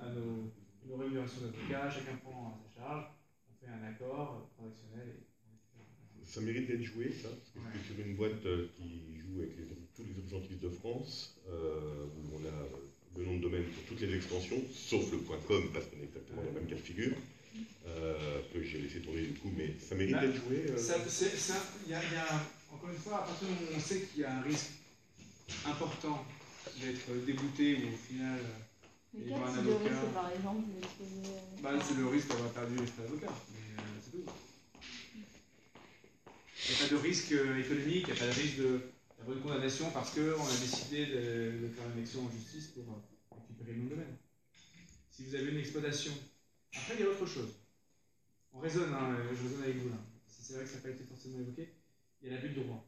à nos rémunérations d'avocat, chacun prend sa charge, on fait un accord transactionnel. Ça mérite d'être joué, ça, parce que je suis sur une boîte qui joue avec tous les objantistes de France, où on a le nom de domaine pour toutes les extensions, sauf le .com, parce qu'on est exactement dans le même cas de figure, que j'ai laissé tomber du coup, mais ça mérite d'être joué. Encore une fois, à partir du moment où on sait qu'il y a un risque important d'être dégoûté ou au final... Mais quel type de risque, par exemple, c'est le risque d'avoir perdu les frais d'avocat, mais c'est tout. Il n'y a pas de risque économique, il n'y a pas de risque d'avoir une condamnation parce qu'on a décidé de faire une action en justice pour récupérer le nom de domaine. Si vous avez une exploitation, après il y a autre chose. On raisonne, je raisonne avec vous là. C'est vrai que ça n'a pas été forcément évoqué. Il y a l'abus de droit.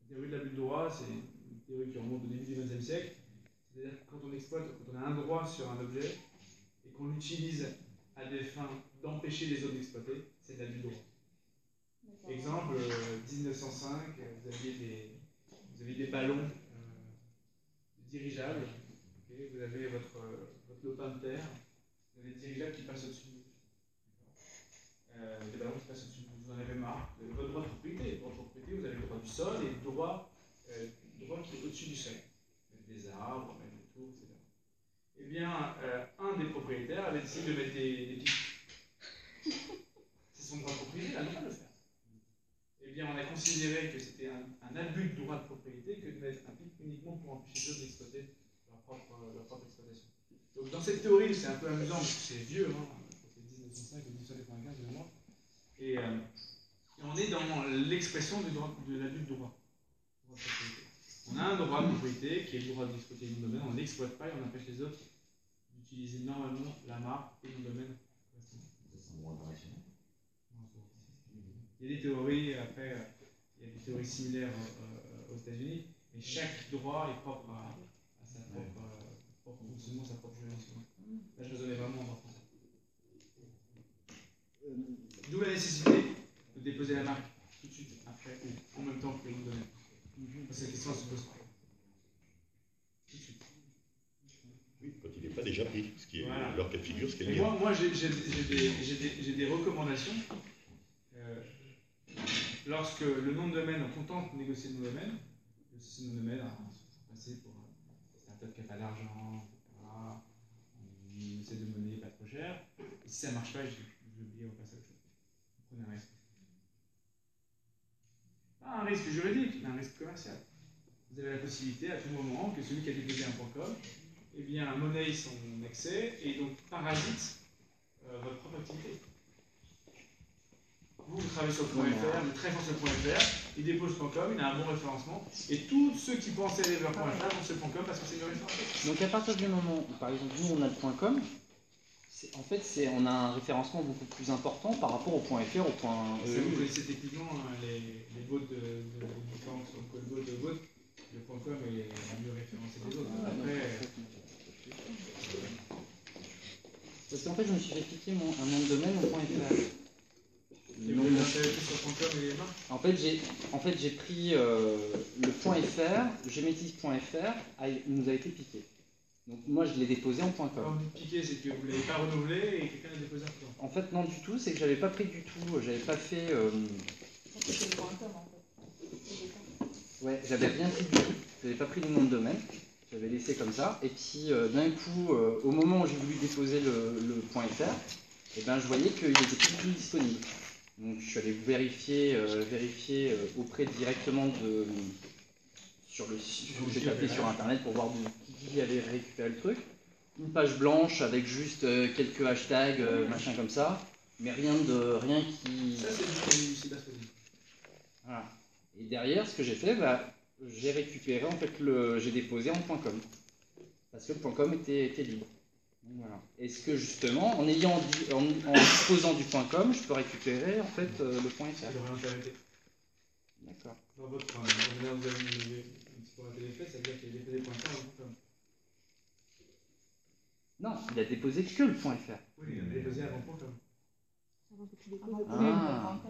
La théorie de l'abus de droit, c'est une théorie qui remonte au début du XXe siècle. C'est-à-dire que quand on a un droit sur un objet et qu'on l'utilise à des fins d'empêcher les autres d'exploiter, c'est de l'abus de droit. Exemple, 1905, vous aviez des ballons dirigeables, okay, Et vous avez votre lopin de terre, vous avez des dirigeables qui passent au-dessus. Des ballons qui passent au-dessus. Vous en avez marre. Vous avez votre droit de propriété. Votre droit de propriété, vous avez le droit du sol et le droit qui est au-dessus du sol. Des arbres, même des tours, etc. Eh bien, un des propriétaires avait décidé de mettre des pics. C'est son droit de propriété, il a le droit de le faire. Eh bien, on a considéré que c'était un abus de droit de propriété que de mettre un pic uniquement pour empêcher les autres d'exploiter leur propre exploitation. Donc, dans cette théorie, c'est un peu amusant parce que c'est vieux, hein, c'est 1905 ou 1995 de mémoire. Et on est dans l'expression de l'abus de droit de propriété. On a un droit de propriété qui est le droit d'exploiter le domaine, on n'exploite pas et on empêche les autres d'utiliser normalement la marque et le domaine. Il y a des théories, après, il y a des théories similaires aux États-Unis, mais chaque droit est propre à sa propre fonctionnement, sa propre juridiction. Là, je raisonnais vraiment en droit français. D'où la nécessité de déposer la marque tout de suite, après, ou en même temps que le nom de domaine. Parce que la question se pose pas. Tout de suite. Oui, quand il n'est pas déjà pris, ce qui est Voilà. leur cas de figure, ce qui est le mien. Moi j'ai des recommandations. Lorsque le nom de domaine, on tente de négocier le nom de domaine, le nom de domaine, on passer pour un startup qui n'a pas d'argent, etc. On essaie de monnaie pas trop cher. Et si ça ne marche pas, je oublié, on passe à autre chose. Prenez un risque. Pas un risque juridique, mais un risque commercial. Vous avez la possibilité à tout moment que celui qui a déposé un .com, eh bien, monnaie son accès et donc parasite votre propre activité. Vous travaillez sur le .fr, mais très fort sur le .fr, il dépose .com, il a un bon référencement, et tous ceux qui pensaient aller vers .fr vont sur le .com parce que c'est mieux référencé. Donc à partir du moment où, par exemple, nous on a le .com, en fait on a un référencement beaucoup plus important par rapport au .fr, au Vous connaissez techniquement les bots de différence entre le bot et le bot. Le .com est mieux référencé que les autres. Après, parce qu'en fait je me suis fait piquer un nom de domaine au .fr. et vous êtes intéressé sur le .com et les marques. En fait j'ai pris le .fr, gemetis.fr, il nous a été piqué. Donc moi je l'ai déposé en Quand .com. vous piquez, c'est que vous ne l'avez pas renouvelé et quelqu'un l'a déposé en .com. En fait non du tout, c'est que j'avais pas pris du tout, j'avais pas fait... C'est le .com en fait. Ouais, j'avais rien pris du tout, j'avais pas pris le nom de domaine, j'avais laissé comme ça, et puis d'un coup, au moment où j'ai voulu déposer le .fr, eh ben, je voyais qu'il était plus disponible. Donc je suis allé vérifier auprès directement de... j'ai tapé sur internet pour voir qui avait récupéré le truc. Une page blanche avec juste quelques hashtags, machin comme ça, mais rien qui... Ça, c'est du cyberspotting. Voilà. Et derrière, ce que j'ai fait, j'ai récupéré, en fait, j'ai déposé en .com. Parce que le .com était libre. Donc, voilà. Est-ce que justement, en disposant du .com, je peux récupérer en fait le .fr? C'est l'orientation. D'accord. Dans votre là, vous avez une petite orientation, ça veut dire qu'il a déposé .com ou .com. Non, il a déposé que le .fr. Oui, il a déposé avant .com. Ah.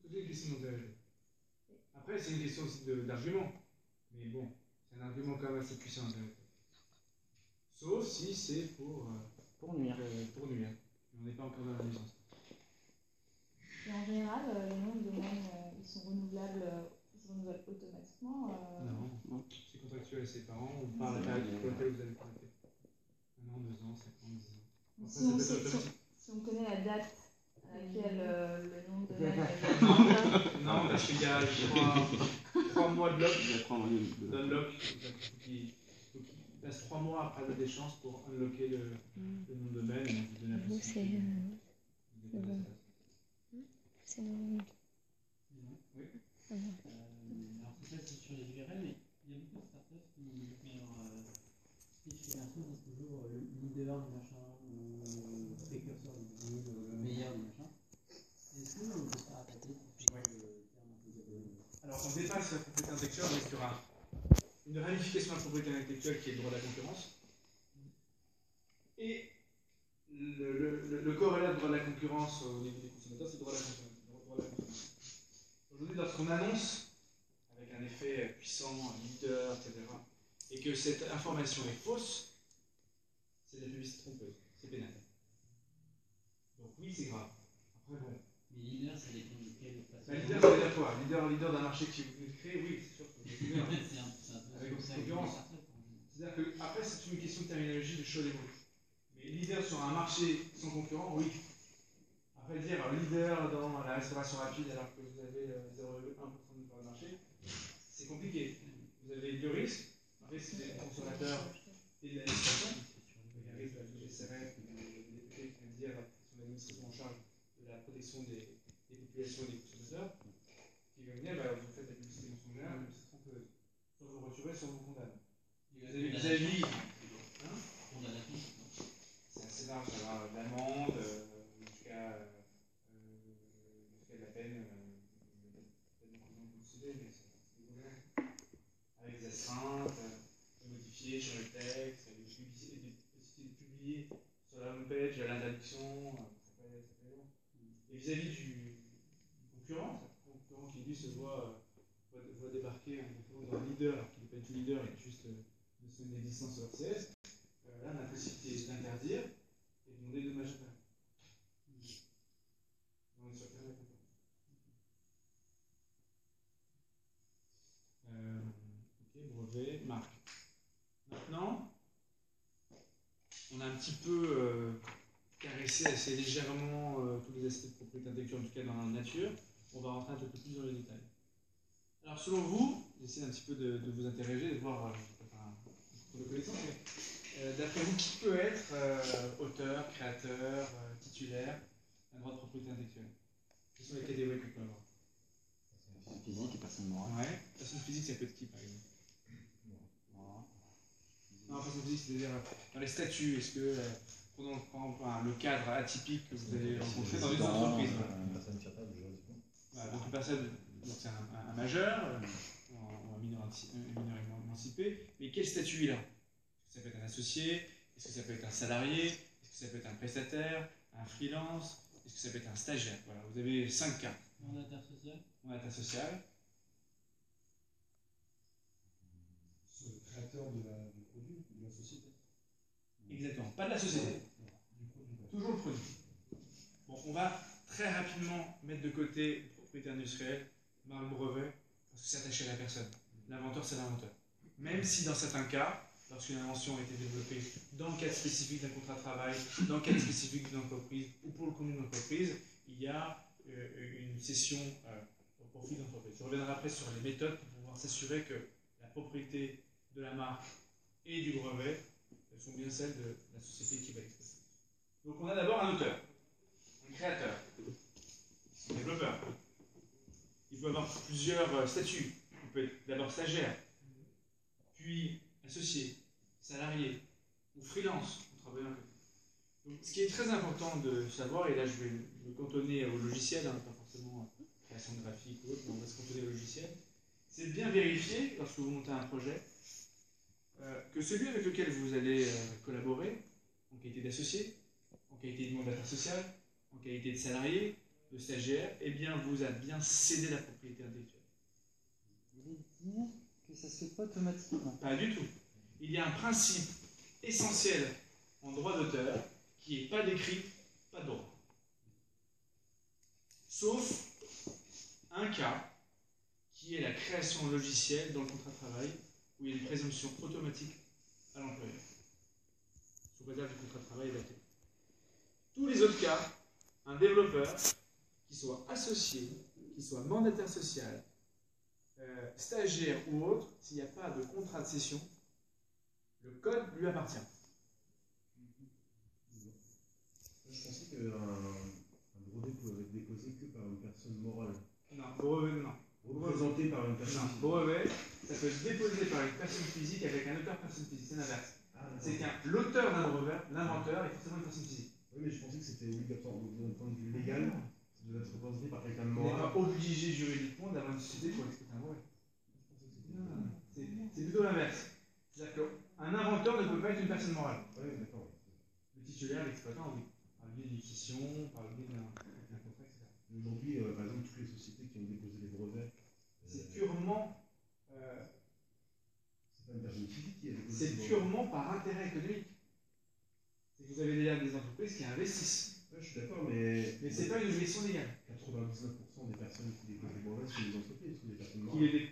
Toutes les questions d'intérêt. Après, c'est une question aussi d'argument. Mais bon, c'est un argument quand même assez puissant. Sauf si c'est pour nuire. Pour nuire. Mais on n'est pas encore dans la nuisance. Et en général, les noms de domaine, ils sont renouvelables automatiquement. Non, c'est contractuel, c'est par an, ou par la période pour laquelle vous avez connecté. 1 an, 2 ans, 5 ans, 10 ans. Après, Si on connaît la date à laquelle le nom de domaine est non, parce qu'il y a 3 mois de lock, d'unlock. Il passe 3 mois après la date d'échéance pour unlocker le nom de domaine et vous donner la possibilité. C'est normal. Oui. Alors c'est ça, c'est sur les URL, mais il y a beaucoup de startups qui spécification disent toujours le leader du machin, le précurseur du Google, le meilleur du machin. Est-ce que on peut se faire attaquer pour le terme un peu de... Alors on dépasse la propriété intellectuelle, on restera une ramification de la propriété intellectuelle qui est le droit de la concurrence. Et le corrélat du droit de la concurrence au niveau des consommateurs, c'est le droit de la concurrence. Aujourd'hui, lorsqu'on annonce, avec un effet puissant, un leader, etc., et que cette information est fausse, c'est de la publicité trompeuse, c'est pénal. Donc oui, c'est grave. Après, bon. Mais leader, ça dépend de quelle façon. Leader, ça veut dire quoi? Leader d'un marché qui vous crée, oui, c'est sûr que vous êtes leader. Avec beaucoup de concurrence. C'est-à-dire que, après, c'est une question de terminologie, de choix des mots. Mais leader sur un marché sans concurrent, oui. Après, dire leader dans la restauration rapide alors que vous avez 0,1% de part de marché, c'est compliqué. Vous avez deux risques. Un risque des consommateurs et de l'administration. Il y a un risque de la GCRF, des députés qui viennent dire son administration en charge de la protection des populations et des consommateurs, qui vont dire vous faites de la publicité mensongère, la publicité trompeuse. Soit vous retirez, soit vous condamnez. Vis-à-vis. C'est assez large, ça va de l'amende jusqu'à de la peine. Avec des astreintes, modifier, changer le texte, des publier sur la homepage, l'interdiction, ça peut être long. Et vis-à-vis du concurrent, le concurrent qui lui se voit débarquer dans un leader, alors qu'il n'est pas du tout leader, il a juste 2 semaines d'existence sur RCS, là on a la possibilité d'interdire et de demander dommage à perte. On est sur quelle réponse? Ok, brevet, marque. Maintenant, on a un petit peu caressé assez légèrement tous les aspects de propriété intellectuelle, en tout cas dans la nature. On va rentrer un peu plus dans les détails. Alors, selon vous, j'essaie un petit peu de vous interroger, de voir de connaissances, mais d'après vous, qui peut être auteur, créateur, titulaire d'un droit de propriété intellectuelle? Quelles sont les catégories qu'on peut avoir? Personne physique et personne morale. Ouais. Personne physique, ça peut être qui, par exemple? Non, personne physique, c'est-à-dire dans les statuts, est-ce que, prenons par exemple le cadre atypique que vous allez rencontrer dans une entreprise? Une personne capable, juridiquement. Voilà, donc une personne, donc c'est un majeur, ou un mineur émancipé, mais quel statut il a? Est-ce que ça peut être un associé? Est-ce que ça peut être un salarié? Est-ce que ça peut être un prestataire? Un freelance? Est-ce que ça peut être un stagiaire? Voilà, vous avez 5 cas. Mandataire social. Mandataire social. C'est le créateur du produit, de la société. Exactement, pas de la société. Du produit. Toujours le produit. Bon, on va très rapidement mettre de côté propriété industrielle, marque, brevet, parce que c'est attaché à la personne. L'inventeur, c'est l'inventeur. Même si dans certains cas, lorsqu'une invention a été développée dans le cadre spécifique d'un contrat de travail, dans le cadre spécifique d'une entreprise ou pour le compte d'une entreprise, il y a une cession au profit de l'entreprise. Je reviendrai après sur les méthodes pour pouvoir s'assurer que la propriété de la marque et du brevet sont bien celles de la société qui va l'exploiter. Donc on a d'abord un auteur, un créateur, un développeur. Il peut avoir plusieurs statuts. Il peut être d'abord stagiaire, puis associé, salarié ou freelance en travaillant à côté. Donc, ce qui est très important de savoir, et là je vais me cantonner au logiciel, pas forcément création graphique ou autre, mais on va se cantonner au logiciel, c'est de bien vérifier, lorsque vous montez un projet, que celui avec lequel vous allez collaborer, en qualité d'associé, en qualité de mandataire social, en qualité de salarié, de stagiaire, eh bien vous a bien cédé la propriété intellectuelle. Vous voulez dire que ça se fait pas automatiquement? Pas du tout. Il y a un principe essentiel en droit d'auteur qui n'est pas décrit, pas de droit. Sauf un cas qui est la création logicielle dans le contrat de travail où il y a une présomption automatique à l'employeur, sous réserve du contrat de travail adapté. Tous les autres cas, un développeur qui soit associé, qui soit mandataire social, stagiaire ou autre, s'il n'y a pas de contrat de cession, le code lui appartient. Je pensais qu'un brevet pouvait être déposé que par une personne morale. Non, brevet, non. Représenté par une personne Non, physique. brevet, ça peut être déposé par une personne physique avec un auteur personne physique, c'est l'inverse. Ah, C'est qu'un l'auteur d'un brevet, l'inventeur, est forcément une personne physique. oui, mais je pensais que c'était obligatoire d'un point de vue légal, ça devait être représenté par quelqu'un de On n'est moral. pas obligé juridiquement d'avoir une société pour exploiter un brevet. Non, c'est plutôt l'inverse. C'est-à-dire qu'un inventeur ne peut pas être une personne morale. Oui, d'accord. Le titulaire, l'exploitant, oui. Par le biais d'une scission, par le biais d'un contrat, etc. Aujourd'hui, par exemple, toutes les sociétés qui ont déposé des brevets, C'est purement, c'est pas une personne physique qui a déposé c'est des brevets. purement par intérêt économique. Et vous avez déjà des entreprises qui investissent. Ouais, je suis d'accord, mais Mais c'est pas une obligation légale. 99% des personnes qui développent des brevets sont des entreprises, sont des personnes Qui morales. est des-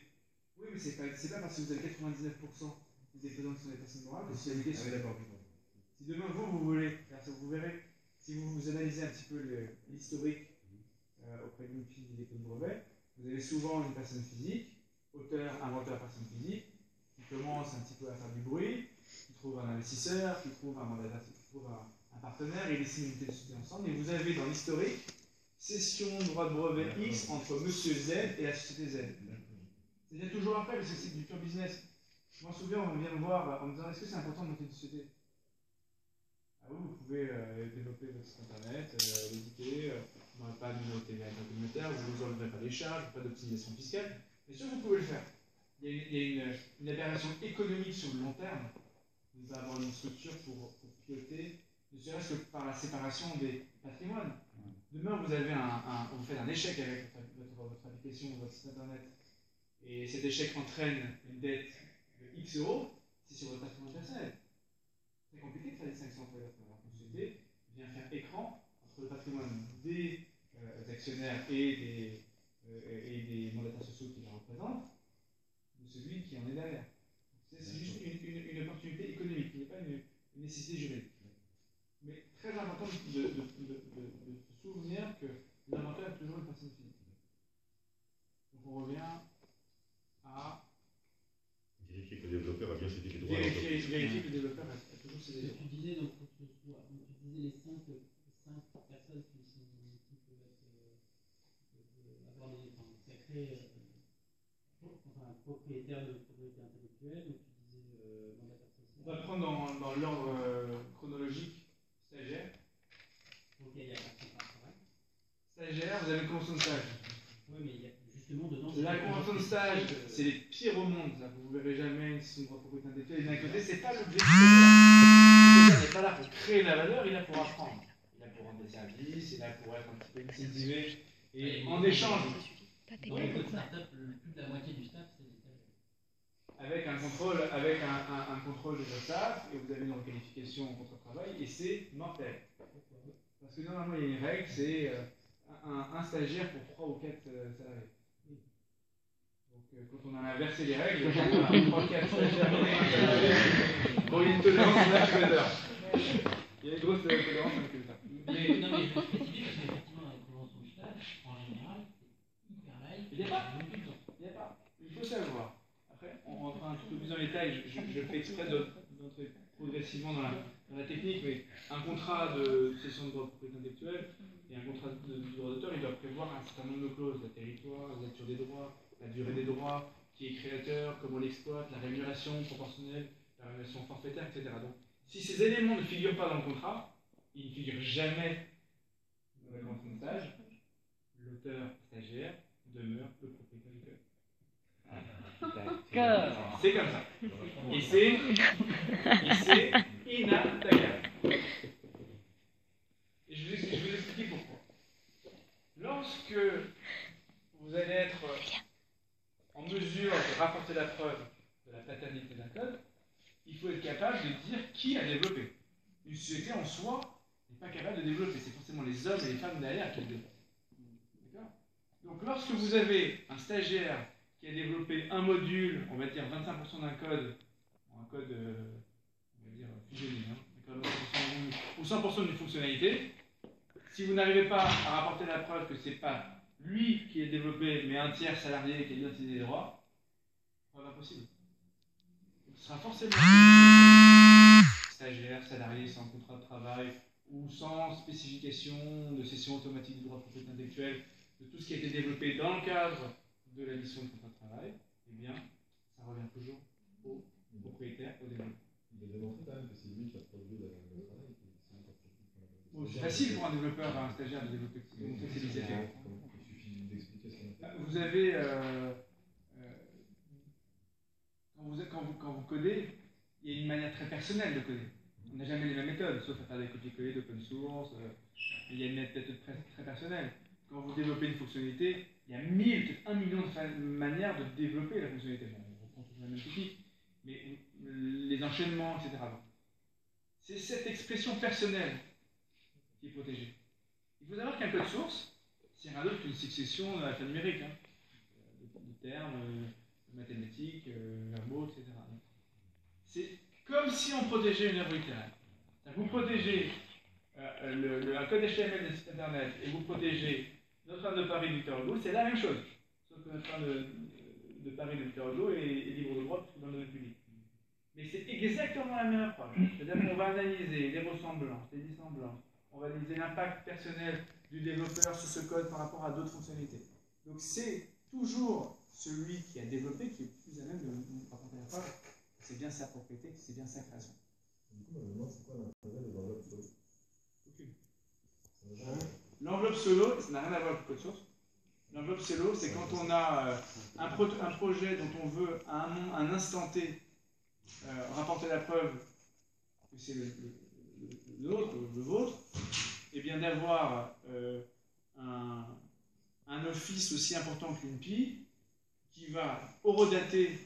Oui, mais c'est pas parce que vous avez 99% des déposants qui sont des personnes morales que c'est une Ah obligation. oui, d'accord, je comprends. Si demain vous voulez faire ça, vous verrez, si vous analysez un petit peu l'historique auprès d'une fille qui dépose de brevet, vous avez souvent une personne physique, auteur, inventeur, personne physique, qui commence un petit peu à faire du bruit, qui trouve un investisseur, qui trouve un mandataire, qui trouve un partenaire, et ils signent une unité de société ensemble. Et vous avez dans l'historique cession droit de brevet X entre Monsieur Z et la société Z. Ça vient toujours après parce que c'est du pur business. Je m'en souviens, on vient me voir en me disant est-ce que c'est important de monter une société? Ah oui, vous pouvez développer votre site internet, l'éditer, on n'a pas de numéro de TVA communautaire, vous n'enleverez pas les charges, pas d'optimisation fiscale. Bien sûr, vous pouvez le faire. Il y a une aberration économique sur le long terme. Vous allez avoir une structure pour piloter, ne serait-ce que par la séparation des patrimoines. Demain, vous faites un échec avec votre application ou votre site internet, et cet échec entraîne une dette de X euros, c'est sur votre patrimoine personnel. C'est compliqué de faire des sanctions entre les autres. Alors qu'une société vient faire écran entre le patrimoine des actionnaires et des mandataires sociaux qui la représentent, de celui qui en est derrière. C'est juste une opportunité économique, qui n'est pas une nécessité juridique. Mais très important de se souvenir que l'inventeur est toujours une personne physique. Donc on revient à Vérifier que le développeur a bien saisi les droits. vérifier que le développeur a toujours ses Ce que éléments. tu disais, donc, faut que ce soit, donc, tu disais les 5 personnes qui peuvent avoir des sacrés propriétaires de propriété intellectuelle, donc tu disais mandataire On va social. prendre dans l'ordre chronologique stagiaire. Ok, il y a personne par travail. Stagiaire, vous avez une convention de stage. Oui, mais il y a justement dedans. La convention de stage, c'est les pires au monde. Ça. Vous ne verrez jamais une situation de propriété intellectuelle. Et d'un côté, c'est pas l'objectif. Le stagiaire n'est pas là pour créer de la valeur, il est là pour apprendre. Il est là pour rendre des services, il est là pour être un petit peu incentivé. Et en échange, Dans les autres startups, plus de la moitié du staff, c'est des stagiaires. avec un contrôle de votre staff, et vous avez une requalification en contrat de travail, et c'est mortel. Parce que normalement, il y a une règle, c'est un stagiaire pour 3 ou 4 salariés. Donc, quand on a inversé les règles, on a 3-4 stagiaires pour un salarié. Bon, il y a une tolérance en accumulateur. Il y a une grosse tolérance en accumulateur. Mais non, mais je vais spécifier parce qu'effectivement, dans les conventions de stage, en général, c'est hyper light. Il n'y a pas. Il n'y a pas. Il faut savoir. Après, on rentrera un petit peu plus en détail. Je fais exprès d'entrer progressivement dans la technique, mais un contrat de cession de droit de propriété intellectuelle et un contrat de droit d'auteur, il doit prévoir un certain nombre de clauses, le territoire, la nature des droits, la durée des droits, qui est créateur, comment on l'exploite, la rémunération proportionnelle, la rémunération forfaitaire, etc. Donc, si ces éléments ne figurent pas dans le contrat, ils ne figurent jamais dans la convention de stage, l'auteur stagiaire demeure le propriétaire du code. D'accord. C'est comme ça. Et c'est inattaquable. Et je vais vous expliquer pourquoi. Lorsque vous allez être en mesure de rapporter la preuve de la paternité d'un code, il faut être capable de dire qui a développé. Une société en soi n'est pas capable de développer. C'est forcément les hommes et les femmes derrière qui le développent. D'accord ? Donc lorsque vous avez un stagiaire qui a développé un module, on va dire 25% d'un code, un code, on va dire, fusionné, hein, ou 100% d'une fonctionnalité, si vous n'arrivez pas à rapporter la preuve que ce n'est pas lui qui est développé, mais un tiers salarié qui a bien utilisé les droits, preuve impossible. Donc, ce sera forcément stagiaire, salarié sans contrat de travail ou sans spécification de cession automatique du droit de propriété intellectuelle, de tout ce qui a été développé dans le cadre de la mission de contrat de travail, eh bien, ça revient toujours au propriétaire, au développeur. Il est démontré quand même que c'est lui qui a produit le travail. Bon, c'est facile pour un développeur, un stagiaire de développer. C'est des effets. Il suffit d'expliquer ce qu'on a fait. Vous avez, quand vous codez, il y a une manière très personnelle de coder. On n'a jamais les mêmes méthodes, sauf à faire des copier-coller d'open source. Il y a une méthode très personnelle. Quand vous développez une fonctionnalité, il y a 1000, peut-être 1 million de manières de développer la fonctionnalité. Bon, on reprend toujours la même technique, mais les enchaînements, etc. c'est cette expression personnelle qui est protégée. Il faut savoir qu'un code source, c'est rien d'autre qu'une succession alphanumérique, hein, de termes, mathématiques, verbaux, etc. C'est comme si on protégeait une œuvre littéraire. Vous protégez un code HTML de site internet et vous protégez Notre-Dame de Paris de Victor Hugo, c'est la même chose. Sauf que Notre-Dame de Paris de Victor Hugo est libre de droit dans le domaine public. Mais c'est exactement la même approche. C'est-à-dire qu'on va analyser les ressemblances, les dissemblances, on va analyser l'impact personnel du développeur sur ce code par rapport à d'autres fonctionnalités. Donc c'est toujours celui qui a développé qui est plus à même de raconter la preuve. C'est bien sa propriété, c'est bien sa création. Du coup, maintenant, c'est quoi l'intérêt de l'enveloppe solo? Aucune. L'enveloppe solo, ça n'a rien à voir avec le code source. L'enveloppe solo, c'est quand on a un projet dont on veut à un instant T rapporter la preuve que c'est le nôtre, le vôtre, et bien d'avoir un office aussi important qu'une PI qui va horodater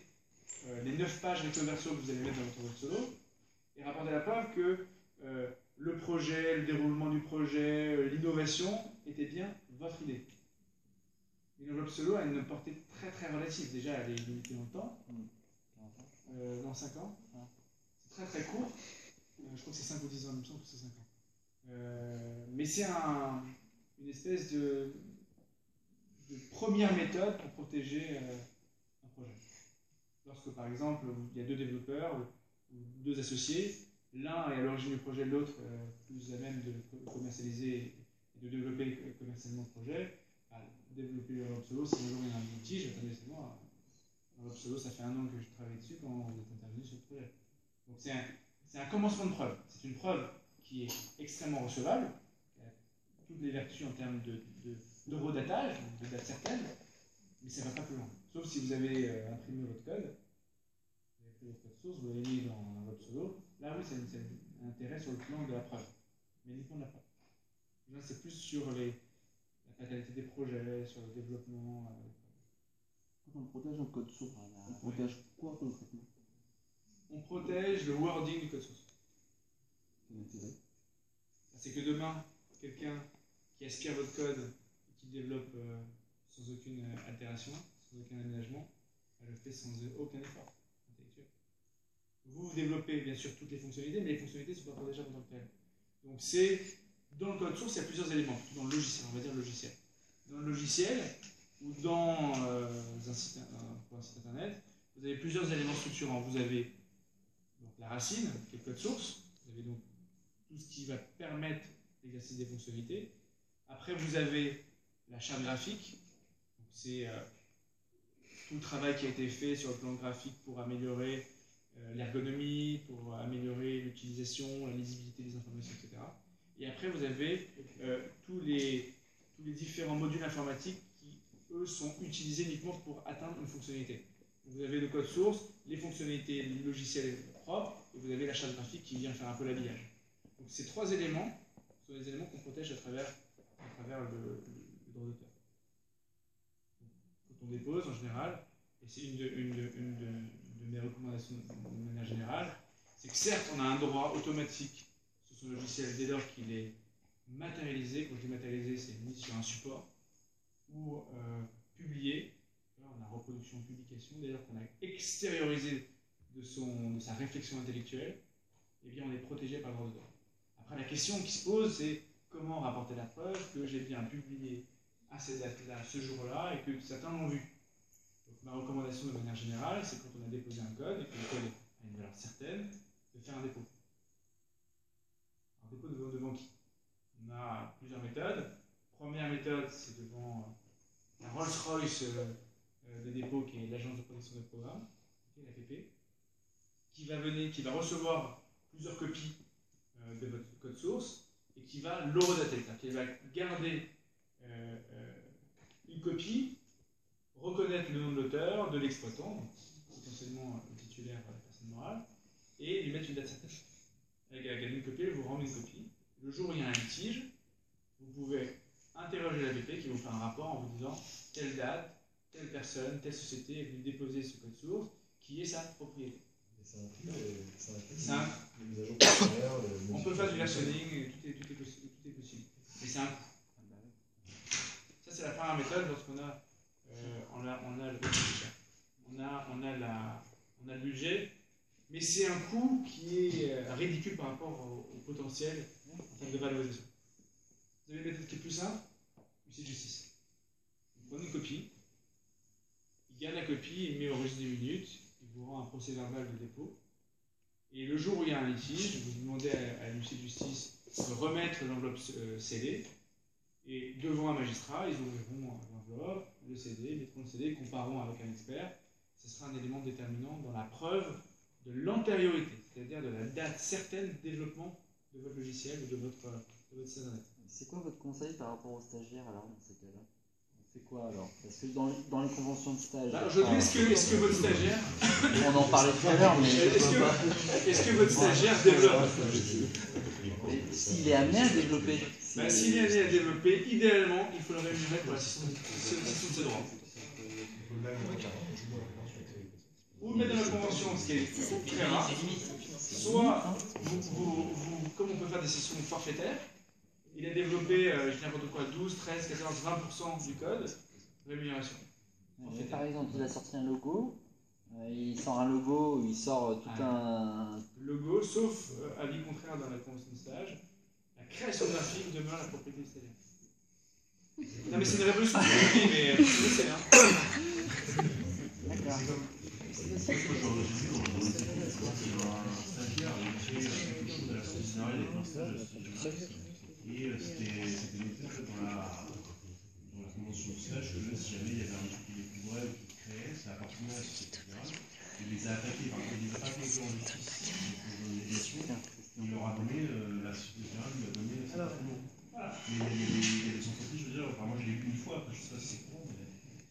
les 9 pages recto verso que vous allez mettre dans votre enveloppe solo et rapporter la preuve que le projet, le déroulement du projet, l'innovation était bien votre idée. Une enveloppe solo a une portée très très relative. Déjà, elle est limitée dans le temps, dans 5 ans. C'est très très court. Je crois que c'est 5 ou 10 ans, il me semble que c'est 5 ans. Mais c'est une espèce de première méthode pour protéger un projet. Lorsque par exemple, il y a 2 développeurs ou 2 associés, l'un est à l'origine du projet, l'autre plus à même de commercialiser et de développer commercialement le projet, développer l'enveloppe solo, si un jour il y a un litige, attendez, c'est moi, l'enveloppe solo, ça fait 1 an que je travaille dessus quand vous êtes intervenu sur le projet. Donc c'est un commencement de preuve. C'est une preuve qui est extrêmement recevable, qui a toutes les vertus en termes de redatage, de date certaine, mais ça ne va pas plus loin. Sauf si vous avez imprimé votre code, vous avez pris votre code source, vous l'avez mis dans l'enveloppe solo, là oui, c'est un intérêt sur le plan de la preuve, mais uniquement de la preuve. Là, c'est plus sur la fatalité des projets, sur le développement. Quand on protège un code source, on protège quoi concrètement? On protège le wording du code source. Quel intérêt? C'est que demain, quelqu'un qui aspire votre code et qui développe sans aucune altération, sans aucun aménagement, elle le fait sans aucun effort intellectuel. Vous développez bien sûr toutes les fonctionnalités, mais les fonctionnalités ne sont pas protégeables en tant que telles. Donc c'est dans le code source, il y a plusieurs éléments, dans le logiciel, on va dire le logiciel. Dans le logiciel ou dans un site internet, vous avez plusieurs éléments structurants. Vous avez donc la racine, qui est le code source. Vous avez donc tout ce qui va permettre l'exercice des fonctionnalités. Après, vous avez la charte graphique. C'est tout le travail qui a été fait sur le plan graphique pour améliorer l'ergonomie, pour améliorer l'utilisation, la lisibilité des informations, etc. Et après, vous avez tous les différents modules informatiques qui, eux, sont utilisés uniquement pour atteindre une fonctionnalité. Vous avez le code source, les fonctionnalités logicielles propres, et vous avez la charte graphique qui vient faire un peu l'habillage. Donc ces 3 éléments sont les éléments qu'on protège à travers le droit d'auteur. Quand on dépose, en général, et c'est une de mes recommandations de manière générale, c'est que certes, on a un droit automatique sur son logiciel dès lors qu'il est matérialisé. Quand je dis matérialisé, c'est mis sur un support ou publié. Là, on a reproduction, publication. Dès lors qu'on a extériorisé de sa réflexion intellectuelle, eh bien, on est protégé par le droit d'auteur. Après, la question qui se pose, c'est comment rapporter la preuve que j'ai bien publié à cette date-là, ce jour-là, et que certains l'ont vu. Donc, ma recommandation de manière générale, c'est quand on a déposé un code et que le code a une valeur certaine, de faire un dépôt. Un dépôt devant qui? On a plusieurs méthodes. Première méthode, c'est devant la Rolls-Royce des dépôts, qui est l'Agence de protection des programmes, l'APP, qui va recevoir plusieurs copies de votre code source et qui va l'horodater, c'est-à-dire qu'il va garder une copie, reconnaître le nom de l'auteur, de l'exploitant, potentiellement le titulaire, la personne morale, et lui mettre une date certaine. Avec une copie, elle vous rend une copie. Le jour où il y a un litige, vous pouvez interroger l'APP qui vous fait un rapport en vous disant telle date, telle personne, telle société est venue déposer ce code source qui est sa propriété. C'est un C'est un- les mises à jour temporaires, On peut faire du versionning, et tout est possible. Mais c'est un coût. Ça, c'est la première méthode lorsqu'on a, on a le budget. On a le budget, mais c'est un coût qui est ridicule par rapport au potentiel en termes de valorisation. Vous avez une méthode qui est plus simple, huissier de justice. Vous prenez une copie, il garde la copie, il met au registre des minutes, il vous rend un procès verbal de dépôt. Et le jour où il y a un litige, vous demandez à l'huissier de justice de remettre l'enveloppe scellée. Et devant un magistrat, ils ouvriront l'enveloppe, le CD, mettront le CD, compareront avec un expert. Ce sera un élément déterminant dans la preuve de l'antériorité, c'est-à-dire de la date certaine de développement de votre logiciel ou de votre site internet. C'est quoi votre conseil par rapport aux stagiaires alors dans ces cas-là? On fait quoi alors? Parce que dans les conventions de stage. Aujourd'hui, est-ce que votre stagiaire. On en parlait tout à l'heure, mais. Est-ce que votre stagiaire développe? S'il est amené à développer. S'il est amené à développer, idéalement, il faut le rémunérer pour la cession de ses droits. Ou le mettre dans la convention, ce qui est très rare. Soit, comme on peut faire des sessions forfaitaires, il a développé, je dis n'importe quoi, 12, 13, 14, 20% du code, rémunération. Par exemple, il a sorti un logo, il sort un logo, il sort tout un. Logo, sauf avis contraire dans la convention de stage, la création graphique demeure la propriété du stagiaire. Non mais c'est une révolution, mais je sais, hein. D'accord. Et c'était noté dans la convention de stage que si jamais il y avait un truc qui les couvrait ou qui créait, ça appartenait à la société générale. Il les a attaqués, par contre, il les a pas conduits en justice pour une médiation. Il leur a donné, la société générale lui a donné cet instrument. Mais il y a des entreprises, je veux dire, enfin, moi je l'ai vu une fois, après je sais pas si c'est courant, mais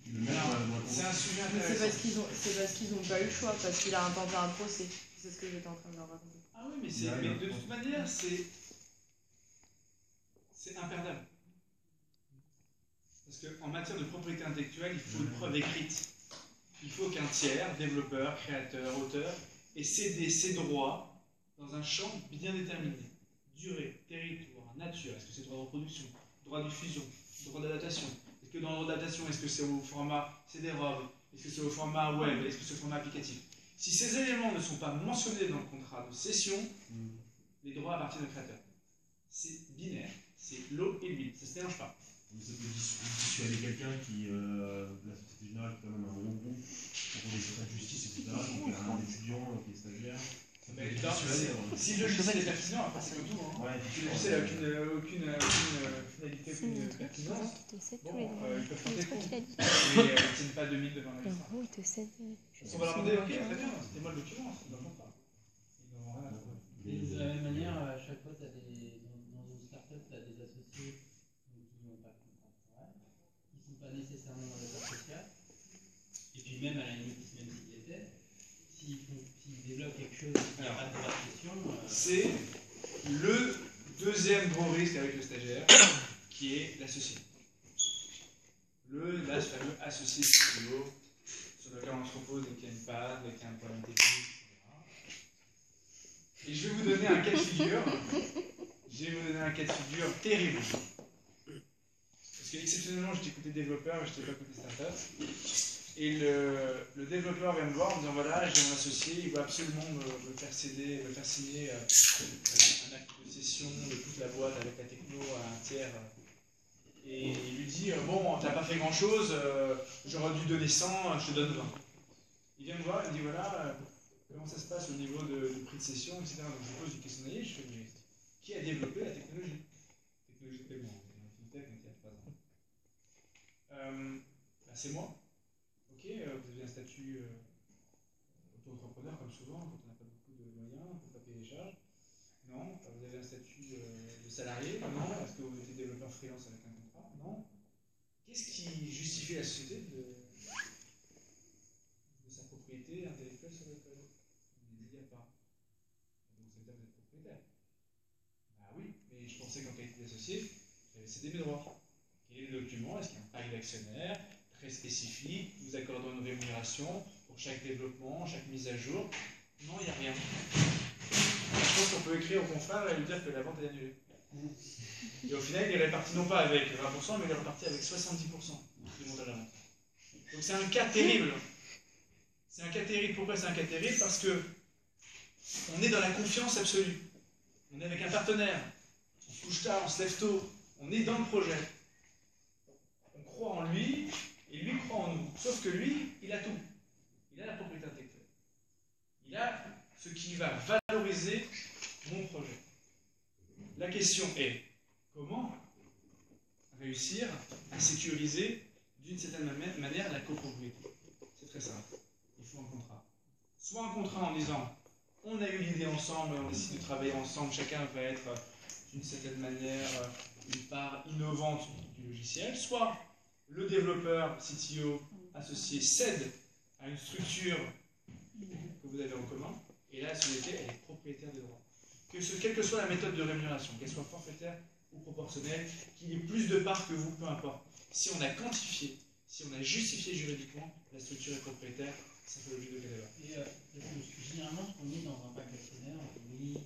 le mettre dans la C'est un sujet Mais intéressant. c'est parce qu'ils n'ont pas eu le choix, parce qu'il a intenté un procès. C'est ce que j'étais en train de leur raconter. Ah oui, mais de toute manière, c'est imperdable. Parce qu'en matière de propriété intellectuelle, il faut une preuve écrite. Il faut qu'un tiers, développeur, créateur, auteur, ait cédé ses droits dans un champ bien déterminé. Durée, territoire, nature, est-ce que c'est droit de reproduction, droit de diffusion, droit d'adaptation? Est-ce que dans le droit d'adaptation, est-ce que c'est au format CD-ROM? Est-ce que c'est au format web? Est-ce que c'est au format applicatif? Si ces éléments ne sont pas mentionnés dans le contrat de cession, les droits appartiennent au créateur. C'est binaire, c'est l'eau et l'huile, ça ne se mélange pas. Ça peut dissuader quelqu'un qui, la Société Générale, qui est quand même un gros groupe, pour des secrets de justice, etc. Donc un étudiant qui est stagiaire. Si le logiciel est pertinent, après c'est comme tout. Hein. Ouais, Si le logiciel n'a aucune finalité, aucune pertinence, bon, ils peuvent tenter le coup. Mais ils ne tiennent pas 2000 devant la liste. On va leur demander, ok, très bien, c'était moi le document, ils n'en font pas. Ils n'en ont rien à trouver. Et de la même manière, à chaque fois, dans une start-up, tu as des associés qui n'ont pas de contrat de travail, qui ne sont pas nécessairement dans le secteur social, et puis même à la limite, même s'ils l'étaient, s'ils développent quelque chose qui n'a pas de droit de question. C'est le deuxième gros risque avec le stagiaire, qui est l'associé. Ce fameux associé studio, sur lequel on se repose dès qu'il y a une panne, dès qu'il y a un problème technique, etc. Et je vais vous donner un cas de figure. Terrible. Parce que exceptionnellement, j'étais côté développeur et je n'étais pas côté startup. Et le développeur vient me voir en me disant voilà, j'ai un associé, il veut absolument me faire signer un acte de cession de toute la boîte avec la techno à un tiers. Et il lui dit bon, t'as pas fait grand chose, j'aurais dû donner 100, je te donne 20. Il vient me voir, il me dit voilà, comment ça se passe au niveau du prix de cession, etc. Donc je pose du questionnaire, je fais mais qui a développé la technologie? Technologie de paiement, fintech, il y a 3 ans. C'est moi. Ok, vous avez un statut auto-entrepreneur comme souvent, quand on n'a pas beaucoup de moyens, on ne peut pas payer les charges. Non. Vous avez un statut de salarié. Non. Est-ce que vous êtes développeur freelance avec un contrat? Non. Qu'est-ce qui justifie la société de sa propriété intellectuelle sur le code? Il n'y a pas. Donc ça veut dire que vous êtes propriétaire. Bah oui, mais je pensais qu'en qualité d'associé, j'avais cédé mes droits. Quel est le document? Est-ce qu'il y a un pari d'actionnaire très spécifique, nous accordons une rémunération pour chaque développement, chaque mise à jour? Non, il n'y a rien. Je pense qu'on peut écrire au confrère et lui dire que la vente est annulée. Et au final, il est réparti non pas avec 20%, mais il est réparti avec 70% du montant de la vente. Donc c'est un cas terrible. C'est un cas terrible. Pourquoi c'est un cas terrible? Parce que on est dans la confiance absolue. On est avec un partenaire. On se couche tard, on se lève tôt. On est dans le projet. On croit en lui et lui croit en nous. Sauf que lui, il a tout. Il a la propriété intellectuelle. Il a ce qui va valoriser mon projet. La question est, comment réussir à sécuriser d'une certaine manière la copropriété? C'est très simple. Il faut un contrat. Soit un contrat en disant, on a eu l'idée ensemble et on décide de travailler ensemble, chacun va être d'une certaine manière une part innovante du logiciel, soit le développeur, CTO, associé cède à une structure que vous avez en commun, et là la société elle est propriétaire des droits. Quelle que soit la méthode de rémunération, qu'elle soit forfaitaire ou proportionnelle, qu'il y ait plus de parts que vous, peu importe. Si on a quantifié, si on a justifié juridiquement, la structure est propriétaire, ça fait l'objet de cas débat. Et généralement, ce qu'on met dans un pacte d'actionnaires, oui,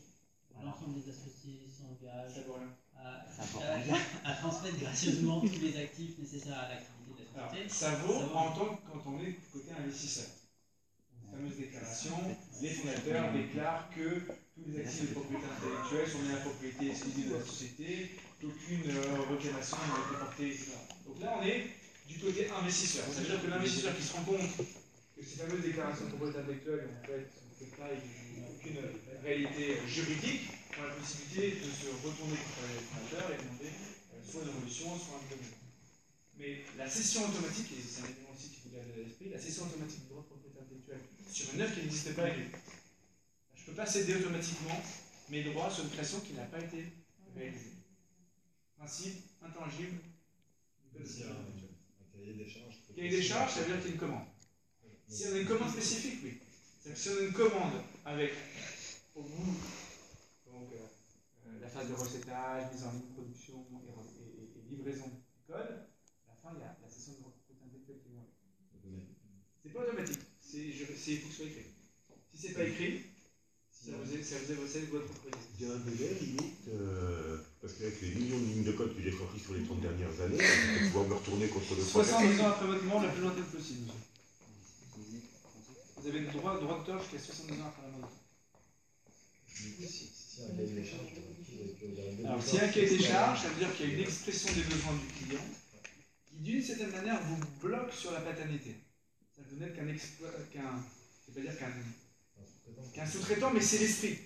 l'ensemble des associés s'engagent à transmettre gracieusement tous les actifs nécessaires à l'activité de la société. Ça vaut en tant que quand on est côté investisseur. La fameuse déclaration, les fondateurs déclarent que tous les actifs de propriété intellectuelle sont bien la propriété exclusive de la société, qu'aucune réclamation n'a été portée, etc. Donc là, on est du côté investisseur. Ça veut dire que l'investisseur qui se rend compte que ces fameuses déclarations de propriété intellectuelle, en fait, ne font pas aucune réalité juridique, ont la possibilité de se retourner contre les fondateurs et demander soit une évolution, soit un domaine. Mais la cession automatique, et c'est un élément aussi qu'il faut garder à l'esprit, la cession automatique du droit de propriété intellectuelle sur une œuvre qui n'existe pas, je ne peux pas céder automatiquement mes droits sur une création qui n'a pas été réalisée. Principe intangible du code civil. Cahier des charges. Cahier des charges, ça veut dire qu'il y a une commande. Si on a une commande spécifique, oui. C'est-à-dire que si on a une commande avec, au bout, donc, la phase de recettage, mise en ligne, production et livraison du code, à la fin, il y a la cession de propriété intellectuelle qui vient. C'est pas automatique, il faut que ce soit écrit. Si c'est pas écrit, ça vous évoque votre propriété. Il y a un délai limite, parce qu'avec les millions de lignes de code que j'ai sorties sur les 30 dernières années, je vais pouvoir me retourner contre le 70 ans après votre mort, la plus lointaine possible. Vous avez le droit d'auteur jusqu'à 70 ans après la mort. Si un cahier des charges, alors, si un cahier des charges, ça veut dire qu'il y a une expression des besoins du client qui, d'une certaine manière, vous bloque sur la paternité. Ça vous n'êtes qu'un sous-traitant, mais c'est l'esprit.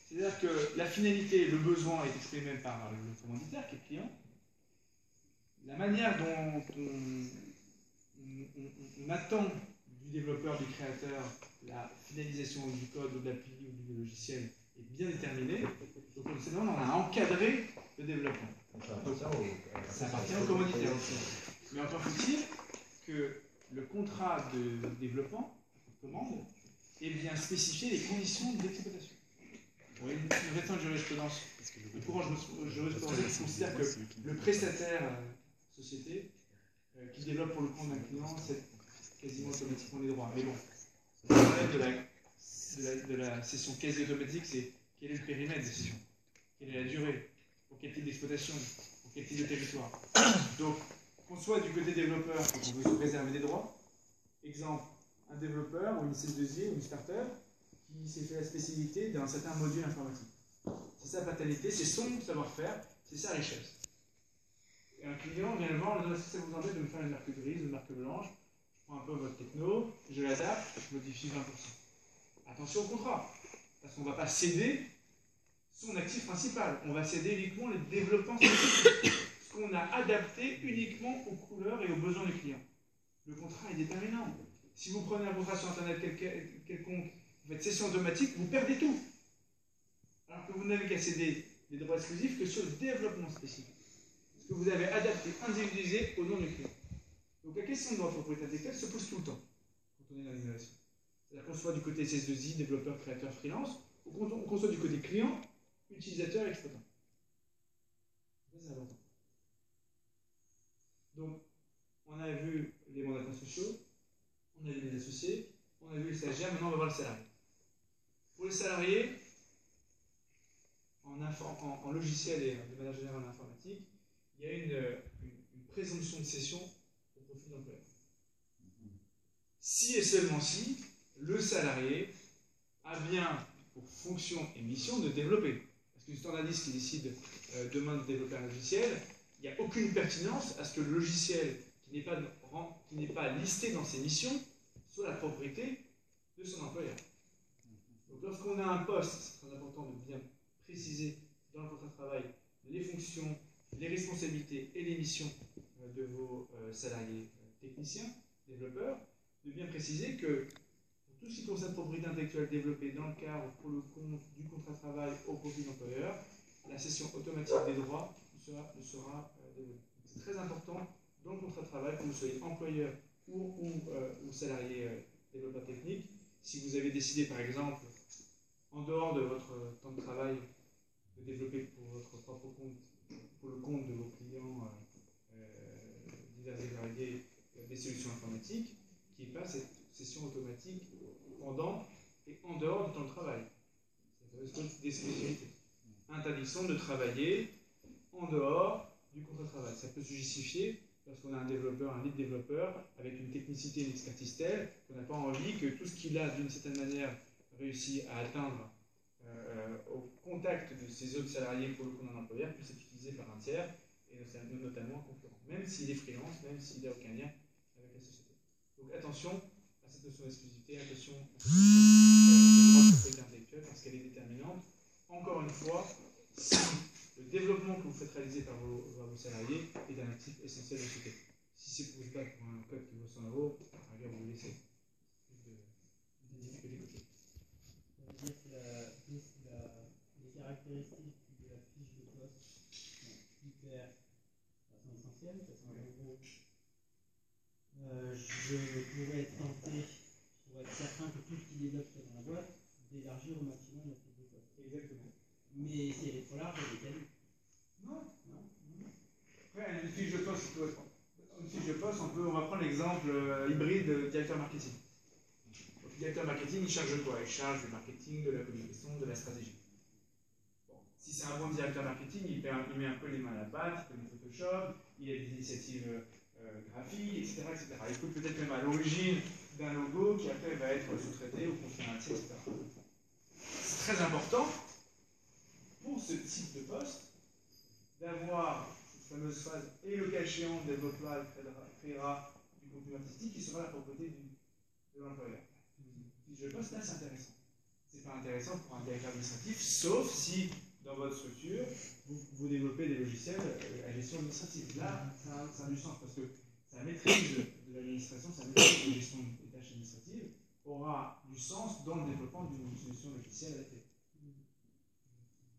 C'est-à-dire que la finalité, le besoin est exprimé même par le commanditaire, qui est le client. La manière dont on attend du développeur, du créateur, la finalisation du code ou de l'appli ou du logiciel est bien déterminée. Donc, on a encadré le développement. Ça appartient au commanditaire aussi. Mais encore faut-il que le contrat de développement, de commande, ait bien spécifié les conditions d'exploitation. Oui, une récente jurisprudence. Le courant jurisprudence considère que le prestataire société qui développe pour le compte d'un client cède quasiment automatiquement les droits. Mais bon, le problème de la cession quasi automatique, c'est quel est le périmètre de cession, quelle est la durée, pour quel type d'exploitation, pour quel type de territoire. Donc, qu'on soit du côté développeur, quand on veut se préserver des droits, exemple, un développeur ou une C2I ou une start-up qui s'est fait la spécialité d'un certain module informatique. C'est sa fatalité, c'est son savoir-faire, c'est sa richesse. Et un client vient le voir, est-ce que ça vous embête de me faire une marque grise, une marque blanche? Je prends un peu votre techno, je l'adapte, je modifie 20%. Attention au contrat, parce qu'on ne va pas céder son actif principal, on va céder uniquement les développements spécifiques, ce qu'on a adapté uniquement aux couleurs et aux besoins du client. Le contrat est déterminant. Si vous prenez un contrat sur Internet quelconque, vous faites cession automatique, vous perdez tout. Alors que vous n'avez qu'à céder les droits exclusifs que sur le développement spécifique. Ce que vous avez adapté, individualisé au nom du client. Donc la question de droit de propriété intellectuelle se pose tout le temps quand on est dans l'innovation. C'est-à-dire qu'on soit du côté CS2I, développeur, créateur, freelance, ou qu'on soit du côté client, utilisateur, exploitant. Ça, c'est important. Donc, on a vu les mandataires sociaux, on a vu les associés, on a vu les stagiaires, maintenant on va voir le salarié. salarié, en logiciel et de manière générale en informatique, il y a une présomption de cession au profit de l'employeur. Si et seulement si le salarié a bien pour fonction et mission de développer. Parce qu'une standardiste qui décide demain de développer un logiciel, il n'y a aucune pertinence à ce que le logiciel qui n'est pas listé dans ses missions soit la propriété de son employeur. Donc lorsqu'on a un poste, c'est très important de bien préciser dans le contrat de travail les fonctions, les responsabilités et les missions de vos salariés techniciens, développeurs, de bien préciser que pour tout ce qui concerne propriété intellectuelle développée dans le cadre pour le compte du contrat de travail au profit de l'employeur, la cession automatique des droits ne sera développée. C'est très important dans le contrat de travail, que vous soyez employeur ou salarié développeur technique. Si vous avez décidé par exemple, en dehors de votre temps de travail, de développer pour votre propre compte, pour le compte de vos clients divers et variés, des solutions informatiques, qu'il n'y ait pas cette cession automatique pendant et en dehors du temps de travail. C'est d'exclusivité. Interdiction de travailler en dehors du contrat de travail. Ça peut se justifier lorsqu'on a un développeur, un lead développeur, avec une technicité et une expertise telle qu'on n'a pas envie que tout ce qu'il a d'une certaine manière réussi à atteindre au contact de ses autres salariés pour le compte d'un employeur puisse être utilisé par un tiers, et notamment un concurrent, même s'il est freelance, même s'il n'a aucun lien avec la société. Donc attention à cette notion d'exclusivité, attention à cette notion de droit de propriété intellectuelle, parce qu'elle est déterminante. Encore une fois, si le développement que vous faites réaliser par vos salariés est un actif essentiel de la société. Si c'est pour vous battre pour un code qui vaut 100 €, regarde, vous le laissez. Les caractéristiques de la fiche de poste sont hyper sont essentielles, parce qu'en gros, je pourrais être tenté, pour être certain que tout ce qui développe dans la boîte, d'élargir au maximum la fiche de poste. Exactement. Mais si elle est trop large, elle est quali. Non. Après, une fiche de poste, on va prendre l'exemple hybride directeur marketing. Donc, le directeur marketing, il charge quoi? Il charge du marketing, de la communication, de la stratégie. Bon. Si c'est un bon directeur marketing, il met un peu les mains à la pâte, il connaît Photoshop, il a des initiatives graphiques, etc., etc. Il peut peut-être même à l'origine d'un logo qui après va être sous-traité ou confié à un tiers, etc. C'est très important pour ce type de poste d'avoir cette fameuse phase et le cas échéant développera et créera du contenu artistique qui sera la propriété de l'employeur. Fiche de poste, là, c'est intéressant. C'est pas intéressant pour un directeur administratif, sauf si dans votre structure, vous développez des logiciels à gestion administrative. Là, ça a du sens parce que sa maîtrise de l'administration, sa maîtrise de gestion des tâches administratives aura du sens dans le développement d'une solution logicielle adaptée.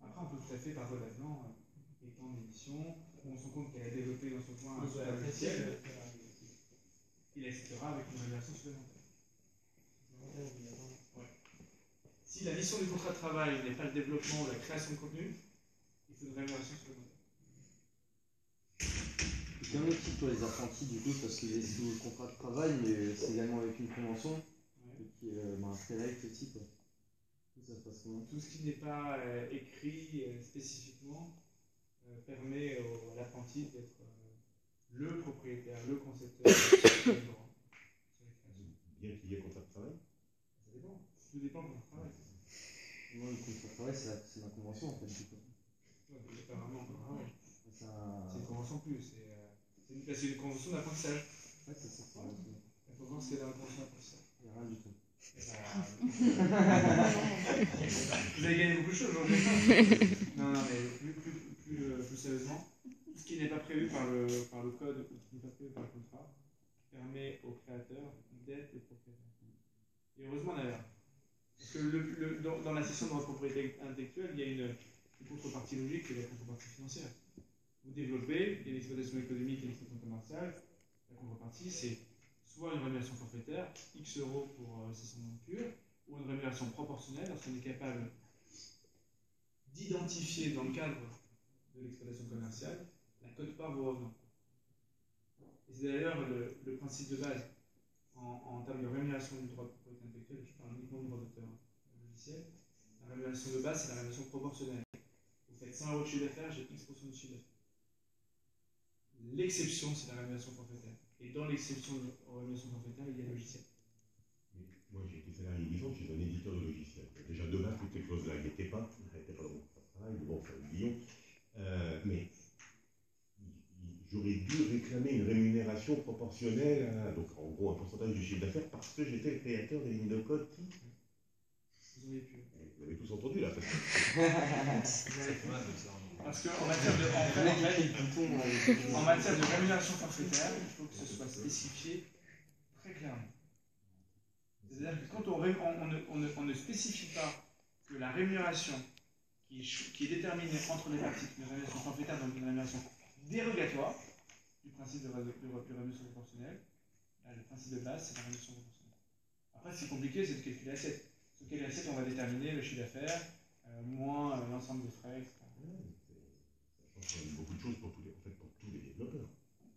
Après, on peut tout à fait, par voie d'avenant, étendre l'émission, on se rend compte qu'elle a développé dans son coin un super logiciel, il acceptera avec une rémunération supplémentaire. Ouais. Si la mission du contrat de travail n'est pas le développement ou la création de contenu, il faut une rémunération supplémentaire. Comment aussi pour les apprentis, du coup, parce qu'il est sous le contrat de travail, mais c'est également avec une convention, qui est un select aussi, quoi. Ça se passe comment? Tout ce qui n'est pas écrit spécifiquement permet à l'apprenti d'être le propriétaire, le concepteur du droit. Bien qu'il y ait contrat de travail. Ça dépend. Tout dépend du contrat de travail. Moi, le contrat de travail, c'est ma convention, en fait, du coup. Ouais, c'est pas vraiment un contrat de travail. C'est une convention plus. C'est une convention d'apprentissage. Ouais, c'est ça. Il faut voir ce qu'il y a dans la convention d'apprentissage. Il n'y a rien du tout. Vous avez gagné beaucoup de choses aujourd'hui. Non, mais plus sérieusement, tout ce qui n'est pas prévu par le code ou qui n'est pas prévu par le contrat permet aux créateurs d'être les propriétaires. Et heureusement d'ailleurs. Parce que dans la cession de votre propriété intellectuelle, il y a une contrepartie logique qui est la contrepartie financière. Vous développez, il y a l'exploitation économique et l'exploitation commerciale. La contrepartie, c'est soit une rémunération forfaitaire, X € pour cession de pure, ou une rémunération proportionnelle lorsqu'on est capable d'identifier dans le cadre de l'exploitation commerciale la quote-part vos revenants. Et c'est d'ailleurs le principe de base en termes de rémunération du droit de propriété intellectuelle, je parle uniquement du droit d'auteur logiciel, La rémunération de base, c'est la rémunération proportionnelle. Vous faites 100 euros de chiffre d'affaires, j'ai X% de chiffre d'affaires. L'exception, c'est la rémunération forfaitaire. Et dans l'exception de rémunération forfaitaire, il y a le logiciel. Moi, j'ai été salarié 10 ans chez un éditeur de logiciels. Déjà, de base, toutes ces clauses-là n'y étaient pas. Elles n'étaient pas dans mon contrat de travail, mais bon, c'est oublions. Mais j'aurais dû réclamer une rémunération proportionnelle, donc en gros un pourcentage du chiffre d'affaires, parce que j'étais le créateur des lignes de code qui... Vous auriez pu. Vous avez tous entendu là, parce que... Parce qu'en matière de rémunération forfaitaire, il faut que ce soit spécifié très clairement. C'est-à-dire que quand on ne spécifie pas que la rémunération qui est déterminée entre les parties, une rémunération forfaitaire donc une rémunération dérogatoire du principe de rémunération proportionnelle, le principe de base, c'est la rémunération proportionnelle. Après, ce qui est compliqué, c'est de calculer l'assiette. Sur quelle assiette on va déterminer le chiffre d'affaires, moins l'ensemble des frais, etc. Ça change beaucoup de choses pour tous les développeurs.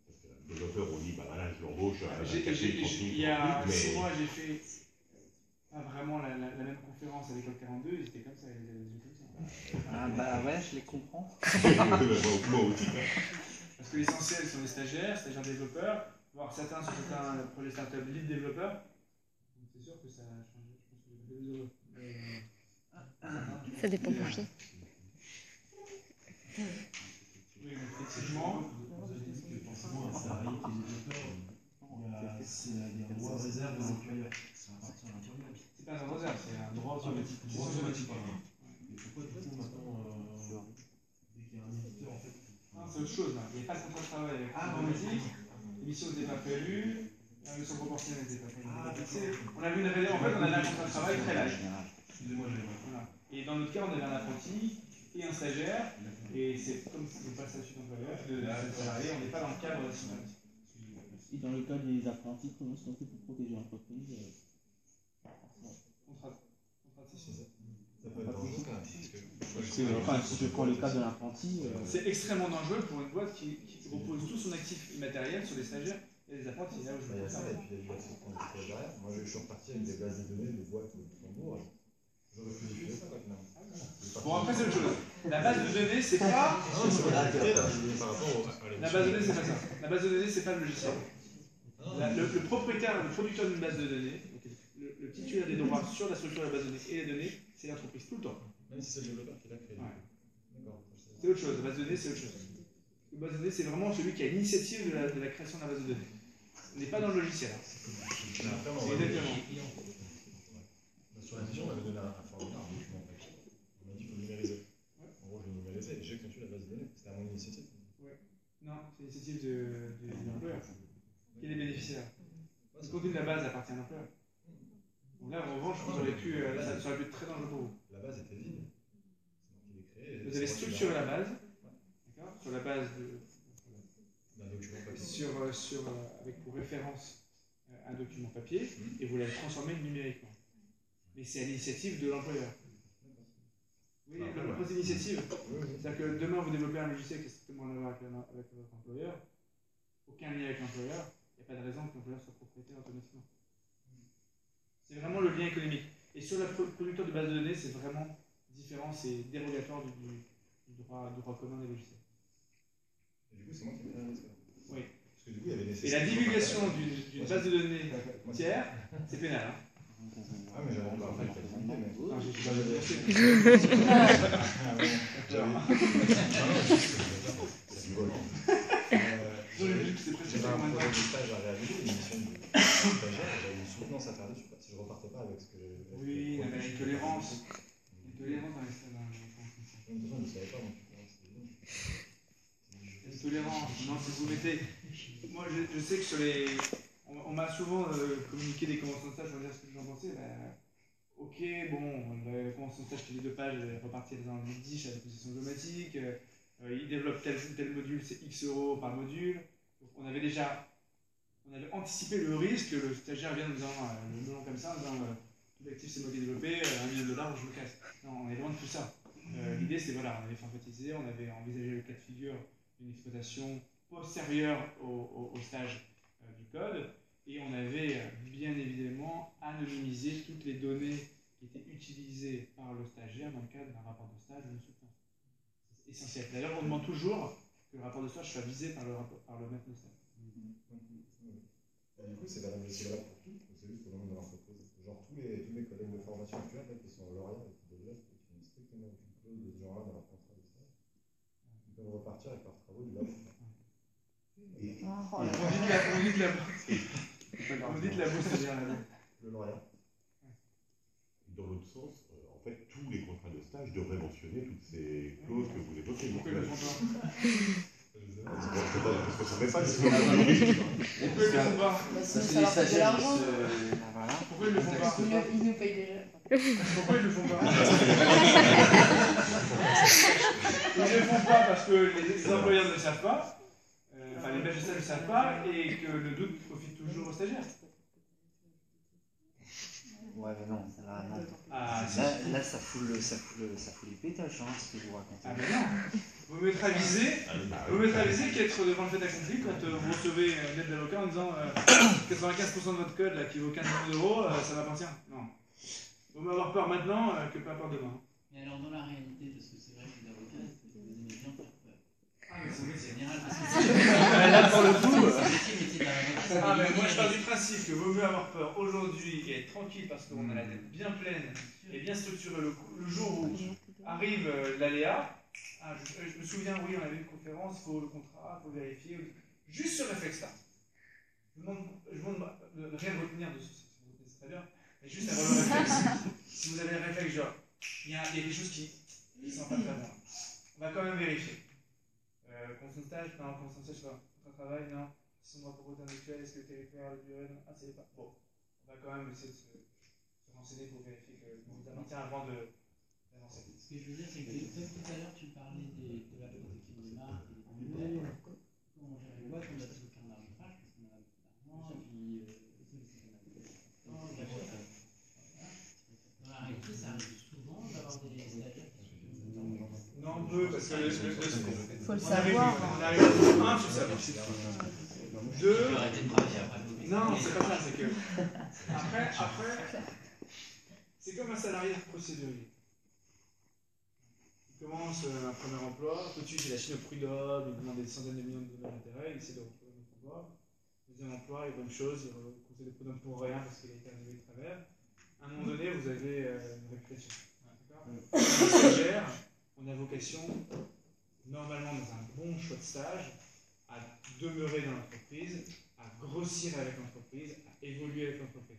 Parce que le développeur, on dit, bah voilà, je l'embauche à il y a 6 mois, j'ai fait pas vraiment la même conférence avec le 42, ils étaient comme ça, ils avaient les yeux comme ça. Ah bah ouais, je les comprends. Moi aussi. Parce que l'essentiel sont les stagiaires développeurs, voire certains sur certains projets startup lead développeurs. Donc c'est sûr que ça a changé, je pense que vous êtes heureux. Ça dépend pour qui. Oui, effectivement. Vous avez dit que forcément un salarié qui est développeur, il y a des droits de réserve de l'employeur. Ça appartient à l'employeur. C'est pas un droit de réserve, c'est un droit automatique. Et pourquoi du coup maintenant, dès qu'il y a un éditeur en fait. C'est autre chose là. Il n'y a pas de contrat de travail avec automatique, l'émission n'était pas prévue, la mission proportionnelle n'était pas prévue. On avait en fait, on avait un contrat de travail très large. Excusez-moi, j'avais pas. Voilà. Et dans notre cas, on avait un apprenti et un stagiaire, et c'est comme si on n'est pas le statut d'employeur, de salarié, on n'est pas dans le cadre de la société. Et dans le cas des apprentis, comment est-ce qu'on fait pour protéger l'entreprise Contrat de session. Ça peut être dangereux quand même. Parce que Enfin, si je prends le cas de l'apprenti. C'est extrêmement dangereux pour une boîte qui repose tout son actif immatériel sur les stagiaires et les apprentis. Là où je il y veux a ça, faire. et puis il y a du accès de derrière. Moi, je suis reparti avec des bases de données de boîtes au Luxembourg. J'aurais pu diffuser ça, quoi, finalement. Bon, après, c'est autre chose. La base de données, c'est pas. La base de données, c'est pas ça. La base de données, c'est pas le logiciel. Le propriétaire, le producteur d'une base de données, le titulaire des droits sur la structure de la base de données et les données, c'est l'entreprise, tout le temps. Même si c'est le développeur qui l'a créé. Ouais. D'accord. C'est autre chose. La base de données, c'est autre chose. La base de données, c'est vraiment celui qui a l'initiative de la création de la base de données. On n'est pas dans le logiciel. Mais après, Exactement. sur la mission, on m'avait donné un formulaire, un document en fait. On m'a dit qu'il faut numériser. En gros, je l'ai numérisé et j'ai conçu la base de données. C'était à mon initiative. Non, c'est l'initiative de l'employeur. Qui est les bénéficiaires. Le contenu de la base appartient à l'employeur. Donc là, en revanche, vous auriez pu, ça aurait pu être très dangereux pour vous. La base était vide. C'est moi qui l'ai créée. Vous avez structuré la base, d'accord, sur la base d'un document papier. avec pour référence un document papier, et vous l'avez transformé numériquement. Mais c'est à l'initiative de l'employeur. Oui, le principe d'initiative, c'est-à-dire que demain vous développez un logiciel qui est strictement en lien avec votre employeur, aucun lien avec l'employeur, il n'y a pas de raison que l'employeur soit propriétaire automatiquement. C'est vraiment le lien économique. Et sur le producteur de base de données, c'est vraiment différent, c'est dérogatoire du droit commun des logiciels. Et du coup, c'est moi qui ai fait ça. Oui. Parce que du coup, il y avait des Et la divulgation d'une base de données tiers, c'est pénal. Hein. Ah, mais j'avais pas fait mais... Non, j'ai pas J'avais un projet de stage à réaliser, une mission de stagiaire, j'avais une soutenance à faire dessus, si je repartais pas avec ce que j'avais. Oui, il y avait une tolérance. Une tolérance dans les stages. De toute façon, je ne savais pas, donc une tolérance. Non, si vous mettez. Moi, je sais que sur les. On m'a souvent communiqué des conventions de stage, je vais dire ce que j'en pensais. Ok, bon, la convention de stage qui est de 2 pages, elle est repartie dans le 10 à la position automatique. Il développe tel module, c'est X euros par module. Donc on avait anticipé le risque que le stagiaire vienne en disant le melon comme ça, en disant tout l'actif c'est moi qui ai développé, $1 million, je me casse. Non, on est loin de tout ça. L'idée c'est voilà, on avait forfaitisé, on avait envisagé le cas de figure d'une exploitation postérieure au stage du code, et on avait bien évidemment anonymisé toutes les données qui était utilisé par le stagiaire dans le cadre d'un rapport de stage ou d'une soutenance. C'est essentiel. D'ailleurs, on demande toujours que le rapport de stage soit visé par le maître de stage. Et du coup, c'est valable pour tout, c'est juste au nom de l'entreprise. Genre, tous mes collègues de formation actuels, là, qui sont au lauréat et qui développent et qui n'ont strictement aucune clause de ce genre-là dans leur contrat de stage, ils peuvent repartir avec leurs travaux du labo. Et Vous dites la bourse, c'est-à-dire le lauréat. Dans l'autre sens, en fait, tous les contrats de stage devraient mentionner toutes ces clauses que vous évoquez. Pourquoi ils le font pas? Parce que ça ne met pas Pourquoi ils le font pas? Sinon, ça leur coûte de l'argent. Pourquoi ils le font pas? Ils nous payent déjà. Pourquoi ils le font pas? Ils le font pas parce que les employeurs ne le savent pas, enfin les maîtres de stage ne le savent pas, et que le doute profite toujours aux stagiaires. Ouais, mais non, là, non. Ah, Là, ça fout les pétoches, hein, ce que vous racontez. Ah ben non. Vous m'êtes avisé qu'être devant le fait accompli quand vous recevez une lettre d'avocat en disant 95% de votre code là, qui vaut 15 millions d'euros, ça m'appartient. Non. Vous m'avez avoir peur maintenant que pas peur demain. Mais alors, dans la réalité, parce que c'est vrai que les avocats, vous aimez bien faire peur. Ah, mais c'est C'est général, parce que là, pour le coup. c'est le métier de l'avocat. Ah, mais moi je pars du principe que vaut mieux avoir peur aujourd'hui et être tranquille parce qu'on a la tête bien pleine et bien structurée le jour où arrive l'aléa. Ah, je me souviens, oui, on avait une conférence, il faut le contrat, il faut vérifier. Juste ce réflexe-là. Je vous demande de rien retenir de ceci, c'est très bien, mais juste avoir le réflexe. Si vous avez le réflexe, genre, il y a des choses qui ne sont pas très bonnes. On va quand même vérifier. Condition de stage, non, condition de stage, pas. Contrat de travail, non. Si on doit proposer un mutuel, est-ce que le territoire, la durée, non. Ah, c'est pas. Bon, on va quand même essayer de se renseigner pour vérifier que vous appartient avant d'avancer. Ce que je veux dire, c'est que comme tout à l'heure, tu parlais de la protection des marques et des mutuelles. Quand on gère une boîte, on a toujours qu'un arbitrage parce qu'on a l'argent et puis dans la réalité, ça arrive souvent d'avoir des stagiaires qui sont comme ça. Non, peu, parce que Faut le savoir. On arrive à 1 sur sa bouche. 2. Arrêter de travailler après. Non, c'est pas ça, c'est que. Après, c'est comme un salarié procédurier. Il commence un premier emploi, tout de suite il achète au prud'homme, il demande des centaines de millions de dollars d'intérêt, il essaie de retrouver un autre emploi. Deuxième emploi, il voit une chose, il conseille le prud'homme pour rien parce qu'il a été arrivé de travers. À un moment donné, vous avez une réputation. D'accord ? Un stagiaire, on a vocation, normalement dans un bon choix de stage, à demeurer dans l'entreprise, à grossir avec l'entreprise, à évoluer avec l'entreprise.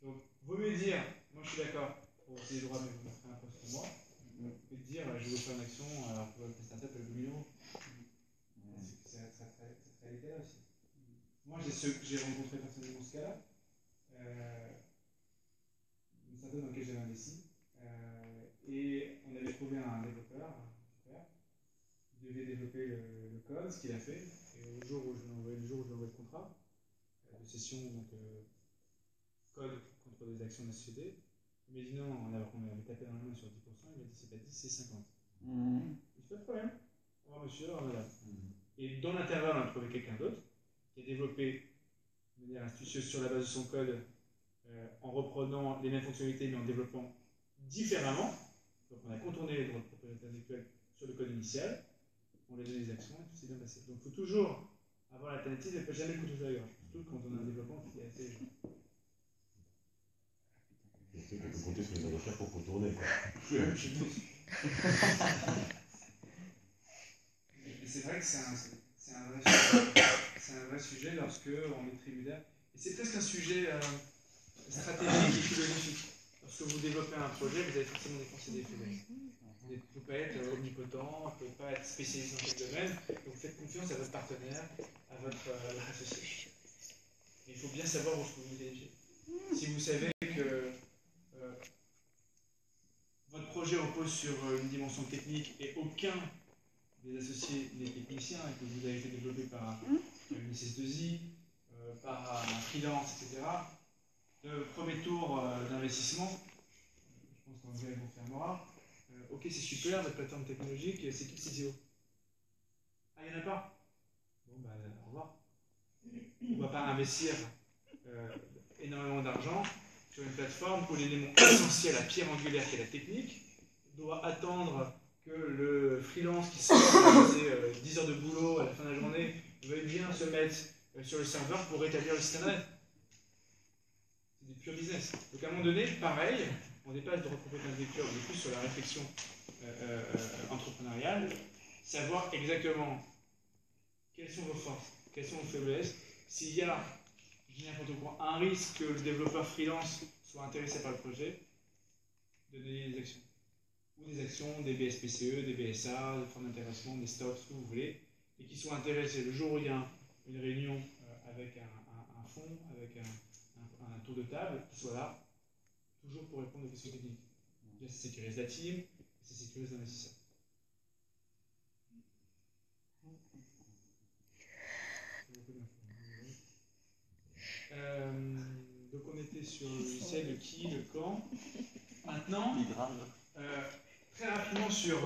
Donc, vaut mieux dire, moi je suis d'accord pour ces droits, mais vous me ferez un poste pour moi, que de dire, je vais vous faire une action pour votre startup à 2 000 euros. C'est cette réalité-là aussi. Moi, j'ai rencontré personnellement ce cas-là, une startup dans laquelle j'avais investi, et on avait trouvé un développeur, il devait développer le code, ce qu'il a fait, et le jour où je lui ai envoyé le contrat de cession, donc code contre des actions de la société, il m'a dit non, on avait tapé dans la main sur 10%, il m'a dit c'est pas 10, c'est 50. Je dis pas de problème, au revoir monsieur, au revoir madame. Et dans l'intervalle, on a trouvé quelqu'un d'autre qui a développé de manière astucieuse sur la base de son code, en reprenant les mêmes fonctionnalités mais en développant différemment. Donc on a contourné les droits de propriété intellectuelle sur le code initial, on les a donné des actions et tout s'est bien passé. Donc il faut toujours avoir l'alternative et ne pas jamais le couteau sur la gorge, surtout quand on a un développement qui est assez. Je sais qu'on peut compter sur les avocats pour contourner. C'est vrai que c'est un vrai sujet lorsque on est tributaire. Et c'est presque un sujet stratégique et philosophique. Lorsque vous développez un projet, vous avez forcément des forces et des faiblesses. Vous ne pouvez pas être omnipotent, vous ne pouvez pas être spécialiste dans quel domaine, donc vous faites confiance à votre partenaire, à votre associé. Mais il faut bien savoir où est-ce que vous vous dirigez. Si vous savez que votre projet repose sur une dimension technique et aucun des associés n'est technicien et que vous avez été développé par une SS2I, par un freelance, etc., le premier tour d'investissement, je pense qu'André vous confirmera, ok c'est super, votre plateforme technologique, c'est qui le CTO? Ah, il n'y en a pas? Bon, bah, au revoir. On ne va pas investir énormément d'argent sur une plateforme où l'élément essentiel, la pierre angulaire qui est la technique, doit attendre que le freelance qui sort de ses 10 heures de boulot à la fin de la journée veuille bien se mettre sur le serveur pour rétablir le site internet. C'est du pur business. Donc à un moment donné, pareil, on dépasse de recompétence intellectuelle, on est plus sur la réflexion entrepreneuriale, savoir exactement quelles sont vos forces, quelles sont vos faiblesses. S'il y a, je dis n'importe quoi, un risque que le développeur freelance soit intéressé par le projet, de donner des actions. Ou des actions, des BSPCE, des BSA, des fonds d'intéressement, des stocks, ce que vous voulez, et qui soient intéressés le jour où il y a une réunion avec un fonds, avec un tour de table, qui soit là, toujours pour répondre aux questions techniques. Déjà, ça sécurise la team, ça sécurise l'investisseur. Donc on était sur le logiciel, le qui, le quand. Maintenant, très rapidement sur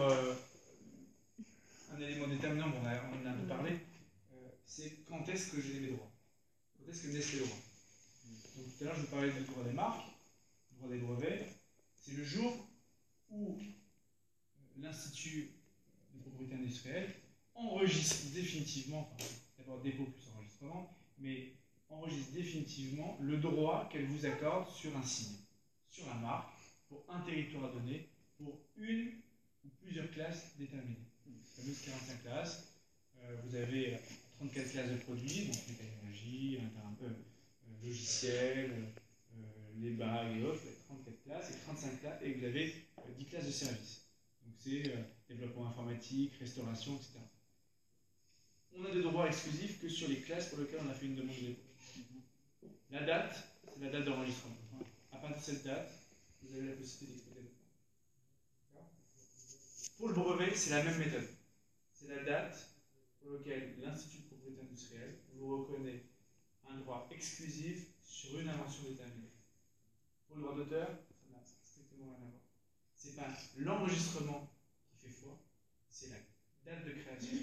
un élément déterminant, on en a un peu parlé, c'est quand est-ce que j'ai mes droits. Quand est-ce que naissent les droits. Donc tout à l'heure je vous parlais du droit des marques, du droit des brevets. C'est le jour où l'Institut de propriété industrielle enregistre définitivement, enfin, d'abord dépôt plus enregistrement, mais enregistre définitivement le droit qu'elle vous accorde sur un signe, sur la marque, pour un territoire donné, pour une ou plusieurs classes déterminées. Les fameuses 45 classes, vous avez 34 classes de produits, donc métallurgie, logiciel, les bagues et autres, 34 classes, et 35 classes, et vous avez 10 classes de services. Donc c'est développement informatique, restauration, etc. On a des droits exclusifs que sur les classes pour lesquelles on a fait une demande de dépôt. La date, c'est la date d'enregistrement. À partir de cette date, vous avez la possibilité d'exploiter le droit. Pour le brevet, c'est la même méthode. C'est la date pour laquelle l'Institut de propriété industrielle vous reconnaît un droit exclusif sur une invention déterminée. Pour le droit d'auteur, ça n'a strictement rien à voir. Ce n'est pas l'enregistrement qui fait foi, c'est la date de création.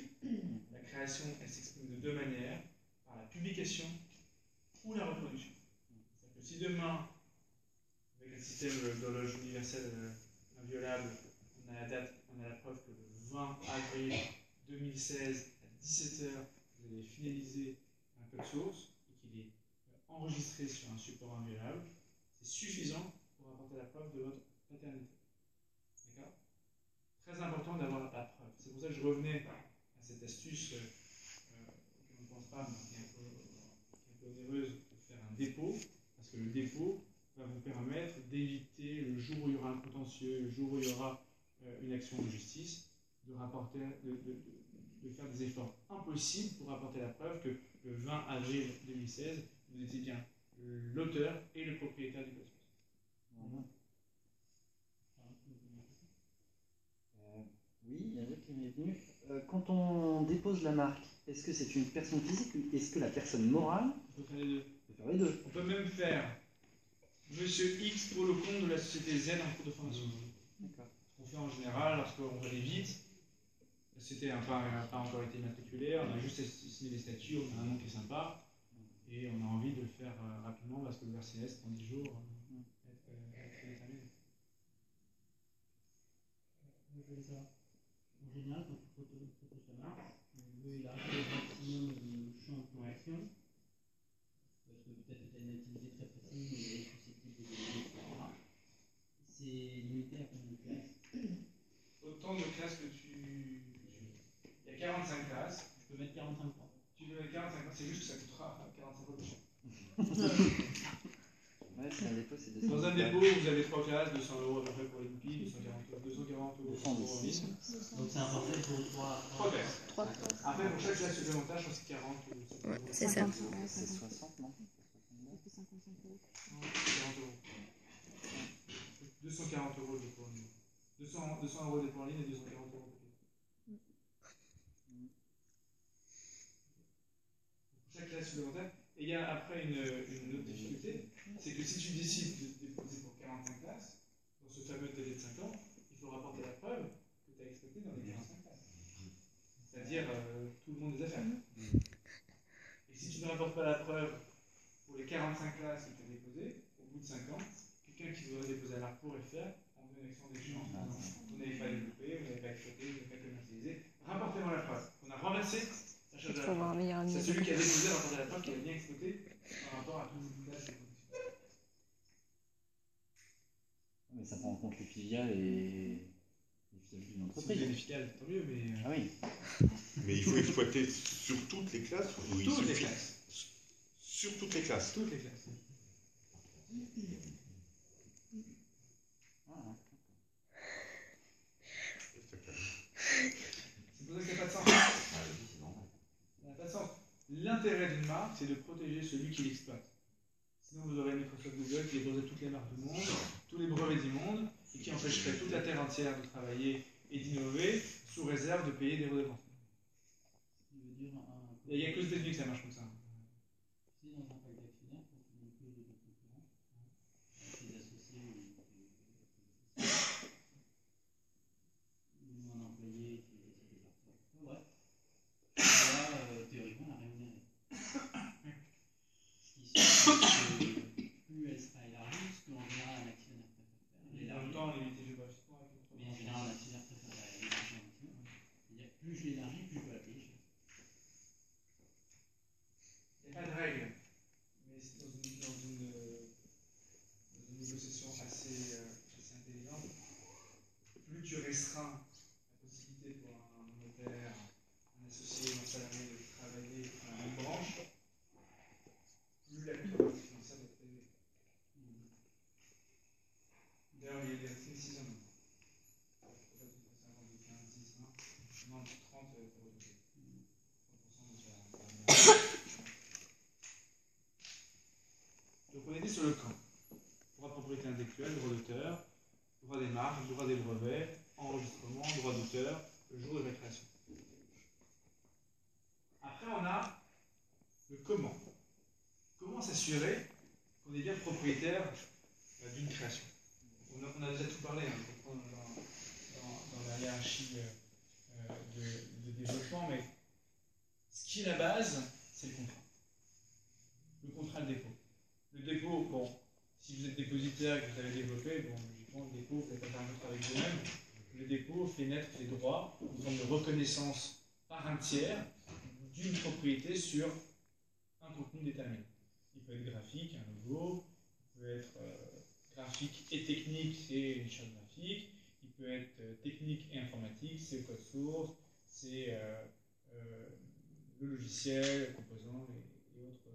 La création, elle s'exprime de deux manières, par la publication ou la reproduction. C'est-à-dire que si demain, avec un système d'horloge universelle inviolable, on a la date, on a la preuve que le 20 avril 2016 à 17h, vous avez finalisé un code source et qu'il est enregistré sur un support inviolable, c'est suffisant pour apporter la preuve de votre paternité. D'accord? Très important d'avoir la preuve. C'est pour ça que je revenais à cette astuce qu'on ne pense pas, mais qui est un peu onéreuse, de faire un dépôt, parce que le dépôt va vous permettre d'éviter, le jour où il y aura un contentieux, le jour où il y aura une action de justice, de faire des efforts impossibles pour apporter la preuve que le 20 avril 2016, vous étiez bien l'auteur et le propriétaire du code source. Oui, il y a un truc qui m'est venu. Quand on dépose la marque, est-ce que c'est une personne physique ou est-ce que la personne morale On peut faire les deux. peut faire les deux? On peut même faire Monsieur X pour le compte de la société Z en cours de formation. D'accord. Ce qu'on fait en général lorsqu'on veut aller vite, la société n'a pas encore été immatriculée, on a juste signé les statuts, on a un nom qui est sympa, et on a envie de le faire rapidement parce que le RCS prend 10 jours être déterminé. En général, quand tu proposes ta marque, tu veux élargir au maximum de champs de protection, parce que peut-être tu as une activité très précise, mais elle est susceptible de développer, etc. C'est limité à combien de classes? Autant de classes que tu veux. Il y a 45 classes. Je peux mettre 45 points. Tu veux mettre 45 classes, c'est juste que ça coûtera 45 euros de cher. Ouais, c'est un dépôt, c'est 200. Dans un dépôt, vous avez 3 classes, 200 euros à peu près pour les bouquilles, 240 euros en ligne. Donc c'est un forfait pour 3 classes. Après, pour chaque classe supplémentaire, je pense que c'est 40 ou 50 euros. Ouais, c'est ça. C'est 60, non? 40 euros. 240 euros de dépôt en ligne. 200 euros de dépôt en ligne et 240 euros de dépôt. Pour chaque classe supplémentaire. Et il y a après une autre difficulté, c'est que si tu décides de déposer pour 45 classes, dans ce fameux délai de 5 ans, il faut rapporter la preuve que tu as exploité dans les 45 classes. C'est-à-dire tout le monde des affaires. Et si tu ne rapportes pas la preuve pour les 45 classes que tu as déposées, au bout de 5 ans, quelqu'un qui voudrait déposer à l'ARC pourrait le faire en faisant une action d'échange. Vous n'avez pas développé, vous n'avez pas exploité, vous n'avez pas commercialisé. Rapportez-moi la preuve. On a renversé la charge de la preuve. C'est celui qui a déposé rapporté la preuve qui a bien exploité par rapport à tout le monde. Mais ça prend en compte les filiales et les filiales d'une Si vous entreprise. avez des filiales, tant mieux, mais. Ah oui. Mais il faut exploiter sur toutes les classes ou il Toutes les suffit- classes. Sur toutes les classes. Toutes les classes. Ah, C'est pour ça que ça n'a pas de sens. Ça n'a pas de sens. L'intérêt d'une marque, c'est de protéger celui qui l'exploite. Sinon, vous aurez Microsoft Google qui déposerait toutes les marques du monde, tous les brevets du monde, et qui empêcherait toute la terre entière de travailler et d'innover sous réserve de payer des redevances. Il n'y a que aux États-Unis que ça marche comme ça. C'est dans un paquet actionnaire pour qu'il y ait une clause de concurrence avec les associés ou un employé qui est décidé par ça. Bref, là, théoriquement, la rémunérer. Ce qui se passe, c'est que plus elle sera élargie, ce qu'en général un actionnaire préfère faire. Et en même temps, limiter géographiquement avec notre. Mais en général, un actionnaire préfère l'élargir un maximum. C'est-à-dire, plus je l'élargis, plus je peux la payer cher. Il n'y a pas de règle, mais c'est dans une négociation assez intelligente. Plus tu restreins la possibilité pour un notaire, un associé, un salarié de travailler à une branche, plus la contrepartie financière va être élevée. D'ailleurs, il y a des décisions. 50, 15, 10, 20, non, 30 pour redoubler. 30% de ça. Donc on était sur le camp. Droit de propriété intellectuelle, droit d'auteur, droit des marques, droit des brevets, enregistrement, droit d'auteur, le jour de la création. Après on a le comment. Comment s'assurer qu'on est bien propriétaire d'une création. On a déjà tout parlé dans la hiérarchie de développement, mais ce qui est la base, c'est le contrat. Le contrat de dépôt. Le dépôt, bon, si vous êtes dépositaire et que vous avez développé, bon, logiquement, le dépôt, vous êtes intervenir avec vous-même. Le dépôt fait naître les droits, une forme de reconnaissance par un tiers d'une propriété sur un contenu déterminé. Il peut être graphique, un logo, il peut être graphique et technique, c'est une charte graphique, il peut être technique et informatique, c'est le code source, c'est le logiciel, les composants et autres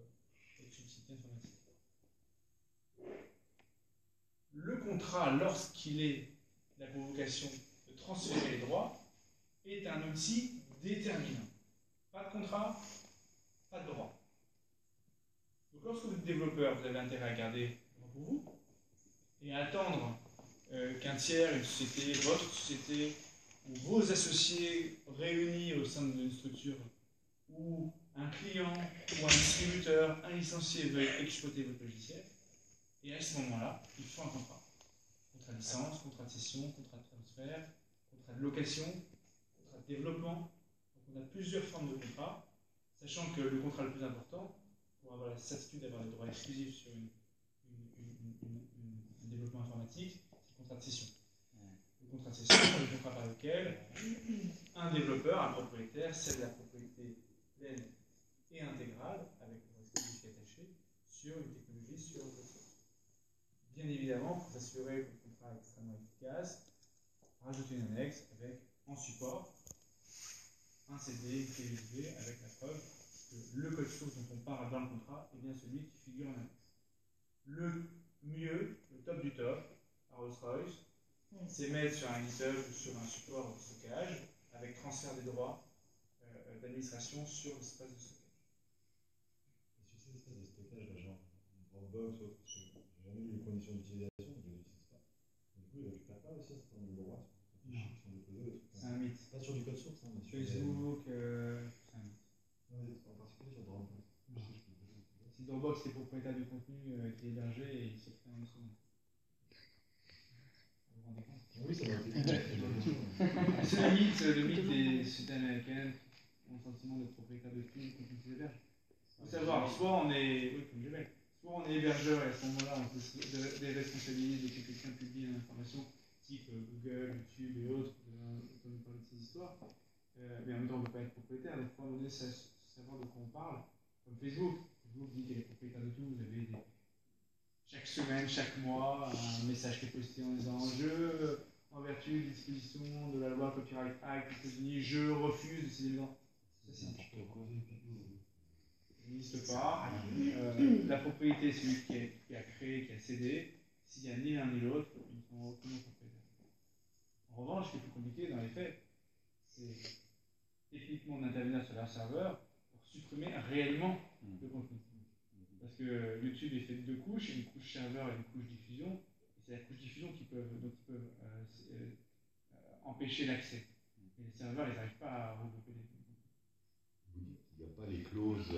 subsidiaires informatiques. Le contrat, lorsqu'il est la vocation de transférer les droits, est un outil déterminant. Pas de contrat, pas de droit. Donc lorsque vous êtes développeur, vous avez intérêt à garder pour vous et à attendre qu'un tiers, une société, votre société ou vos associés réunis au sein d'une structure ou un client ou un distributeur, un licencié veuille exploiter votre logiciel. Et à ce moment-là, il faut un contrat. Contrat de licence, contrat de cession, contrat de transfert, contrat de location, contrat de développement. Donc on a plusieurs formes de contrats, sachant que le contrat le plus important, pour avoir la certitude d'avoir des droits exclusifs sur un développement informatique, c'est le contrat de cession. Le contrat de cession, c'est le contrat par lequel un développeur, un propriétaire, cède la propriété pleine et intégrale, avec le droit exclusif attaché, sur une technologie, sur une ressource. Bien évidemment, pour s'assurer que le contrat est extrêmement efficace, rajouter une annexe avec, en support, un CD, une clé USB, avec la preuve que le code source dont on parle dans le contrat est bien celui qui figure en annexe. Le mieux, le top du top, à Rolls-Royce, c'est mettre sur un GitHub ou sur un support de stockage, avec transfert des droits d'administration sur l'espace de stockage. Et sur ces espaces de stockage, là, genre Dropbox, ou autre, parce que j'ai jamais eu les conditions d'utilisation, donc je ne l'utilise pas. Du coup, ils ne récupèrent pas aussi un certain nombre de droits sur les fichiers qui sont déposés, des trucs comme C'est ça. un mythe. Pas sur du code source, hein, mais sur Facebook, c'est un mythe. Non, mais en particulier sur Dropbox. Si Dropbox est propriétaire du contenu qui est hébergé et il s'est créé en une seconde. Vous vous rendez compte? Oui, ça m'a été dit. C'est le mythe des sociétés américaines qui ont le sentiment d'être propriétaires de tout le contenu qu'ils hébergent. Il faut savoir, soit on est, oui, comme Gmail, soit Quand on est hébergeur, et à ce moment-là, on se déresponsabilise dès que quelqu'un publie une information type Google, YouTube et autres, on nous parle de ces histoires. Mais en même temps, on ne peut pas être propriétaire. Donc, il faut donner savoir de quoi on parle. Comme Facebook. Facebook dit qu'elle est propriétaire de tout. Vous avez chaque semaine, chaque mois, un message qui est posté en disant en vertu des dispositions de la loi Copyright Act aux États-Unis, je refuse de ces éléments. Ça, c'est n'importe quoi. Ça n'existe pas. La propriété, c'est celui qui a créé, qui a cédé. S'il n'y a ni l'un ni l'autre, ils ne sont aucunement propriétaires. En revanche, ce qui est plus compliqué dans les faits, c'est techniquement d'intervenir sur leur serveur pour supprimer réellement le contenu. Parce que YouTube est fait de deux couches, une couche serveur et une couche diffusion. Et c'est la couche diffusion dont ils peuvent empêcher l'accès. Et les serveurs, ils n'arrivent pas à regrouper les Il n'y a pas les clauses,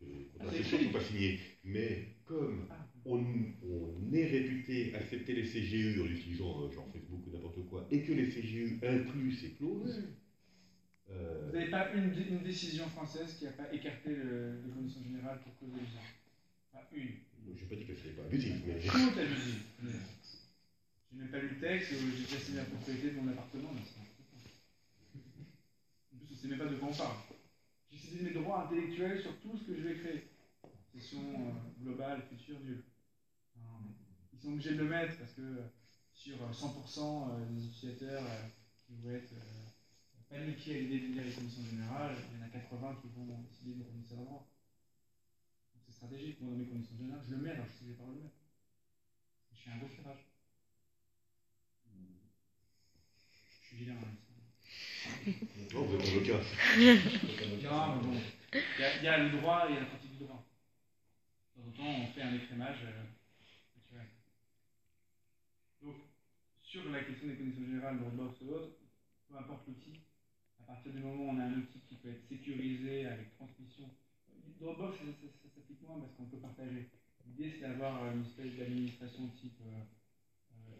les contrats ne sont pas signés. Mais comme on est réputé accepter les CGU en utilisant genre Facebook ou n'importe quoi, et que les CGU incluent ces clauses. Vous n'avez pas une décision française qui n'a pas écarté les conditions générales pour cause de l'usage. Pas une. Je n'ai pas dit que ce n'était pas abusif, mais. Tout abusif. J'ai même pas lu le texte, j'ai déjà signé la propriété de mon appartement. En plus, on ne sait même pas de quoi on parle. J'ai cédé mes droits intellectuels sur tout ce que je vais créer. Session globale, future, nulle. Ils sont obligés de le mettre parce que sur 100% des utilisateurs qui vont être paniqués à l'idée de lire les conditions générales, il y en a 80 qui vont décider de renoncer à leur droit. Donc c'est stratégique. Moi, dans mes conditions générales, je le mets alors je sais que je n'ai pas le mettre. Je fais un gros tirage. Je suis vilain. Non, vous êtes avocat. Non, mais bon. Il y a le droit et il y a la pratique du droit. De temps en temps, on fait un écrémage naturel. Donc, sur la question des conditions générales, Dropbox ou autre, peu importe l'outil, à partir du moment où on a un outil qui peut être sécurisé avec transmission, Dropbox, ça s'applique moins parce qu'on peut partager. L'idée, c'est d'avoir une espèce d'administration type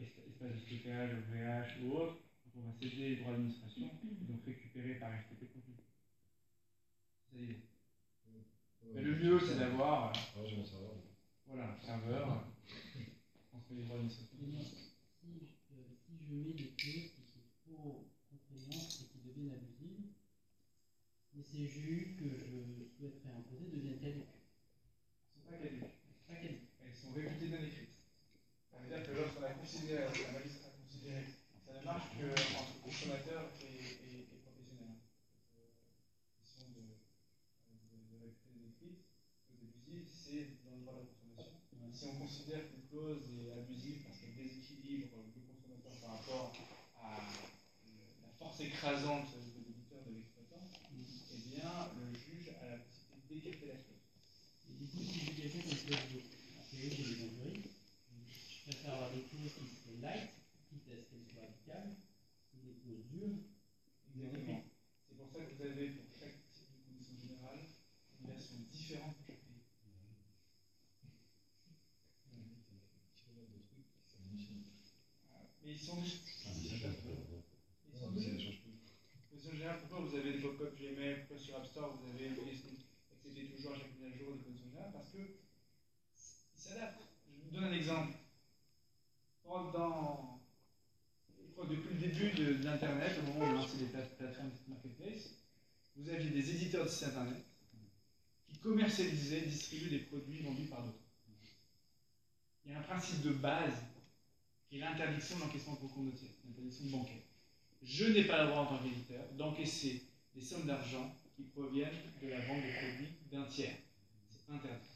espace de stockage, OVH ou autre. Donc, on va céder les droits d'administration et donc récupérer par FTP le contenu. C'est ça l'idée. Mais le mieux, c'est d'avoir voilà, un serveur, transmettre les droits d'administration. Si je mets des clauses qui sont trop contraignantes et qui deviennent abusives, les CGU que je souhaiterais imposer deviennent caduques. Elles ne sont pas caduques. Elles sont réputées non écrites. Ça veut dire que lorsqu'on a considéré, la magistrate a considéré, ça ne marche qu'entre consommateurs et professionnels. La question de réputer non écrite, clause abusive, c'est dans le droit de la consommation. Si on considère qu'une clause est abusive parce qu'elle déséquilibre le consommateur par rapport à la force écrasante de l'éditeur, de l'exploitant, eh bien, le juge a la possibilité d'écarter la clause. Et du coup, si j'ai quelqu'un comme Facebook, a priori j'ai des juristes, je préfère avoir des clauses qui seraient light, quitte à ce qu'elles soient applicables, que des clauses dures. Exactement. C'est pour ça que vous avez pour chaque type de condition générale une version différente pour chaque pays. Mais ils sont obligés. Condition générale, pourquoi vous avez des pop-up Gmail, pourquoi sur App Store vous avez accepté toujours à chaque mise à jour des conditions générales? Parce qu'ils s'adaptent. Je vous donne un exemple. Je crois que depuis le début de l'Internet, au moment où on a lancé les plateformes marketplace, vous aviez des éditeurs de sites Internet qui commercialisaient, distribuaient des produits vendus par d'autres. Il y a un principe de base qui est l'interdiction de l'encaissement pour compte de tiers, l'interdiction bancaire. Je n'ai pas le droit en tant qu'éditeur d'encaisser des sommes d'argent qui proviennent de la vente de produits d'un tiers. C'est interdit.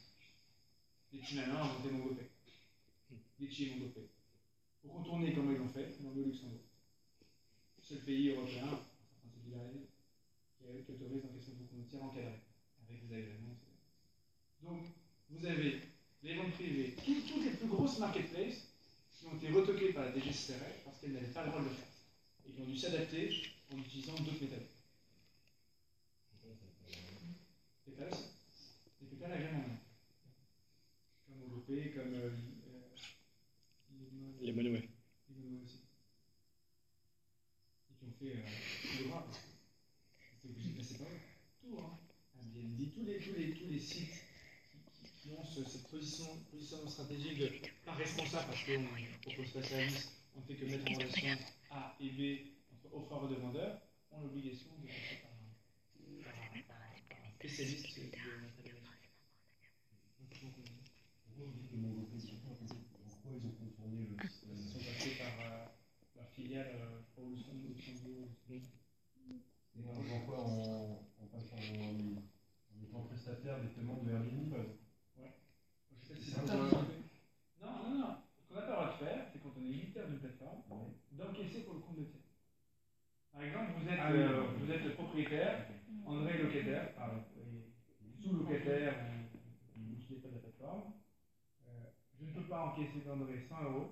Les petits malins ont inventé MongoPay. Litchi et MongoPay. Pour contourner comme ils l'ont fait, ils l'ont mis au Luxembourg. Seul pays européen, un principe libéralisé, qui autorise l'encaissement pour compte de tiers encadré, avec des agréments, etc. Donc, vous avez les ventes privées, toutes les plus grosses marketplaces qui ont été retoquées par la DGCCRF parce qu'elles n'avaient pas le droit de le faire et qui ont dû s'adapter en utilisant d'autres méthodes. PayPal aussi. Et PayPal a agrément maintenant. Comme MongoPay, comme les Monoway. Les Monoway aussi. Et qui ont fait tout le droit. C'était obligé de passer par eux. Tout, hein. Airbnb, tous les sites qui pense, cette positionnement stratégique de pas responsable parce qu'on ne propose pas de service, on ne fait que mettre en relation A et B entre offreur et demandeur, ont l'obligation de passer par un spécialiste de l'intégration. Pourquoi vous dites de monopole? Pourquoi ils ont contourné le système? Ils sont passés par leur filiale au Luxembourg. Et en quoi en passant en étant prestataire des paiements de Airbnb, par exemple? Ouais. C'est interdit. Non. Ce qu'on n'a pas le droit de faire, c'est quand on est éditeur d'une plateforme, d'encaisser pour le compte de tiers. Par exemple, vous êtes le propriétaire, André est locataire, sous-locataire, vous n'utilisez pas de la plateforme. Je ne peux pas encaisser d'André 100 €.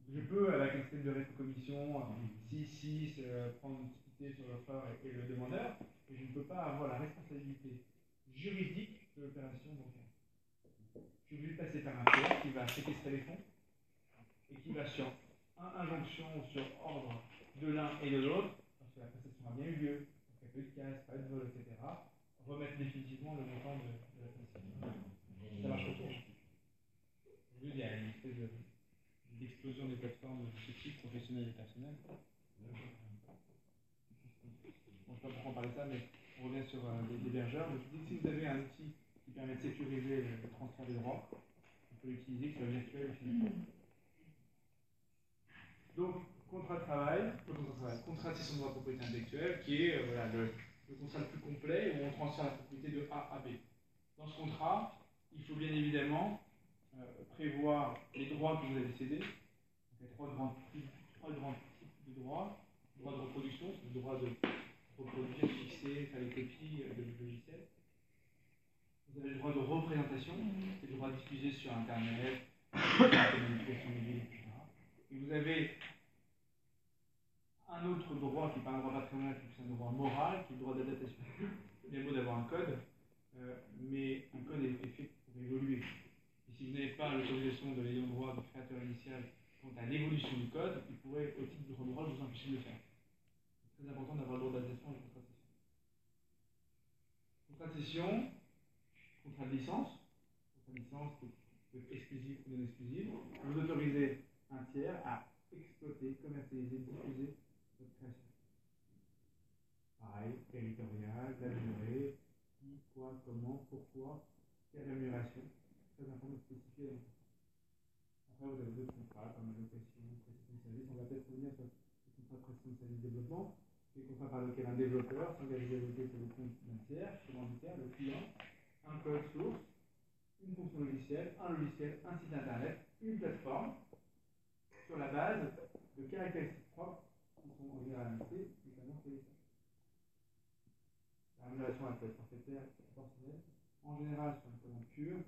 Je peux, avec un système de rétrocommission, 6-6, prendre une petite sur l'offreur et le demandeur, mais je ne peux pas avoir la responsabilité juridique de l'opération bancaire. Je suis obligé de passer par un tiers qui va séquestrer les fonds et qui va sur injonction sur ordre de l'un et de l'autre, parce que la prestation a bien eu lieu, parce qu'il n'y a pas eu de casse, pas eu de vol, etc., remettre définitivement le montant de la prestation. Ça marche autour. Aujourd'hui, il y a une espèce d'explosion des plateformes de ce type, professionnelles et personnelles. Bon, je ne sais pas pourquoi on parlait de ça, mais on revient sur l'hébergeur. Je dis que si vous avez un outil qui permet de sécuriser le transfert des droits, on peut l'utiliser, que ce soit virtuel ou physique. Donc, contrat de travail, contrat de cession de droit de propriété intellectuelle, qui est le contrat le plus complet où on transfère la propriété de A à B. Dans ce contrat, il faut bien évidemment prévoir les droits que vous avez cédés. Il y a trois grands types de droits. Le droit de reproduction, c'est le droit de reproduire, fixer, faire les copies de logiciels. Vous avez le droit de représentation, c'est le droit de diffuser sur Internet, manipulation mobile, etc. Et vous avez un autre droit qui n'est pas un droit patrimonial, c'est un droit moral, qui est le droit d'adaptation. C'est bien beau d'avoir un code, mais un code est fait pour évoluer. Et si vous n'avez pas l'autorisation de l'ayant droit, du créateur initial, quant à l'évolution du code, il pourrait, au titre du droit moral, vous empêcher de le faire. C'est très important d'avoir le droit d'adaptation et le contrat de cession. Contrat de cession, contrat de licence. Contrat de licence peut être exclusif ou non exclusif. Vous autorisez un tiers à exploiter, commercialiser, diffuser votre création. Pareil, territorial, la durée, qui, quoi, comment, pourquoi, quelle rémunération. Très important de spécifier dans le contrat. Après, vous avez d'autres contrats comme la location, prestation de service. On va peut-être revenir sur le contrat de prestation de service développement. C'est le contrat par lequel un développeur s'engage à développer pour le compte d'un tiers, commanditaire, le client, un code source, une fonction logicielle, un site internet, une plateforme, sur la base de caractéristiques propres qui sont en généralité notamment téléphoniques. La rémunération peut être forfaitaire, proportionnelle, en général sur une commande pure,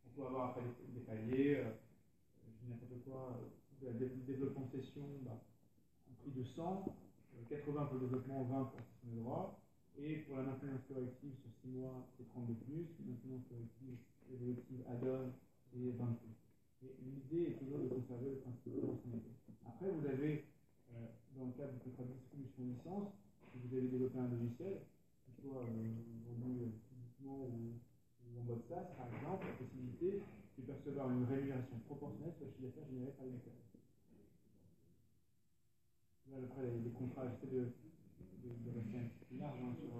on peut avoir après des paliers, je dis n'importe quoi, le développement de session, un prix de 100, 80 pour le développement, 20 pour la session de droit, et pour la maintenance corrective sur 6 mois, c'est 30 de plus, maintenance corrective évolutive add-on, c'est 20 de plus. Et l'idée est toujours de conserver le principe de fonctionnalité. Après, vous avez, dans le cadre du contrat de distribution de licence, si vous avez développé un logiciel, que ce soit vendu physiquement ou en mode SaaS, par exemple, la possibilité de percevoir une rémunération proportionnelle sur le chiffre d'affaires généré par l'éditeur. Là, après, les contrats, j'essaie de rester un petit peu large sur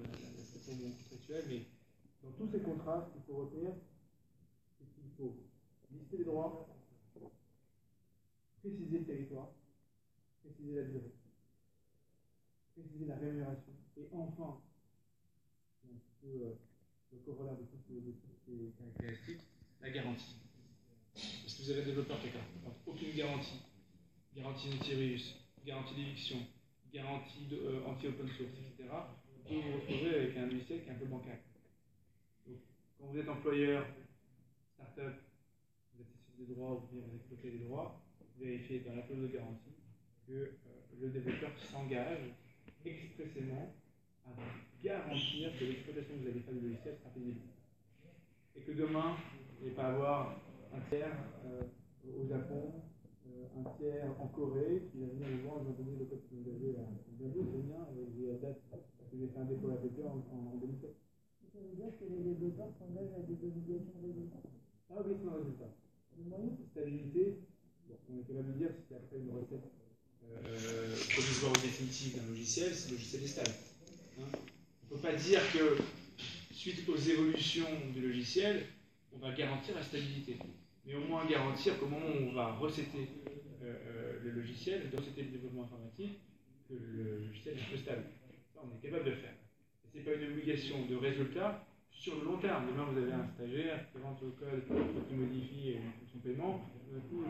l'aspect contractuel, mais dans tous ces contrats, ce qu'il faut retenir, c'est qu'il faut lister les droits, préciser le territoire, préciser la durée, préciser la rémunération, et enfin, c'est un petit peu le corollaire de toutes ces caractéristiques, la garantie. Parce que vous avez un développeur qui n'a aucune garantie, garantie antivirus, garantie d'éviction, garantie anti-open source, etc. Vous pouvez vous retrouver avec un logiciel qui est un peu bancal. Donc, quand vous êtes employeur, start-up, vous êtes cessionnaire des droits, vous venez exploiter les droits, vérifiez dans la clause de garantie que le développeur s'engage expressément à garantir que l'exploitation que vous allez faire du logiciel sera paisible. Et que demain, vous n'allez pas avoir un tiers au Japon, un tiers en Corée qui va venir vous voir, je vais donner le code que vous avez à Bienvenue, c'est bien, et j'ai la date, parce que j'ai fait un dépôt RPP en 2007. Ça veut dire que les développeurs s'engagent à des obligations de résultat. Pas obligation de résultat. Stabilité, bon, on est capable de dire si après une recette provisoire ou définitive d'un logiciel, c'est le logiciel est stable. Hein, on ne peut pas dire que suite aux évolutions du logiciel, on va garantir la stabilité. Mais au moins garantir qu'au moment où on va recéter le logiciel, recéter le développement informatique, que le logiciel est peu stable. Ça, on est capable de le faire. Et ce n'est pas une obligation de résultat sur le long terme. Demain, vous avez un stagiaire qui rentre au code, qui modifie son paiement, tout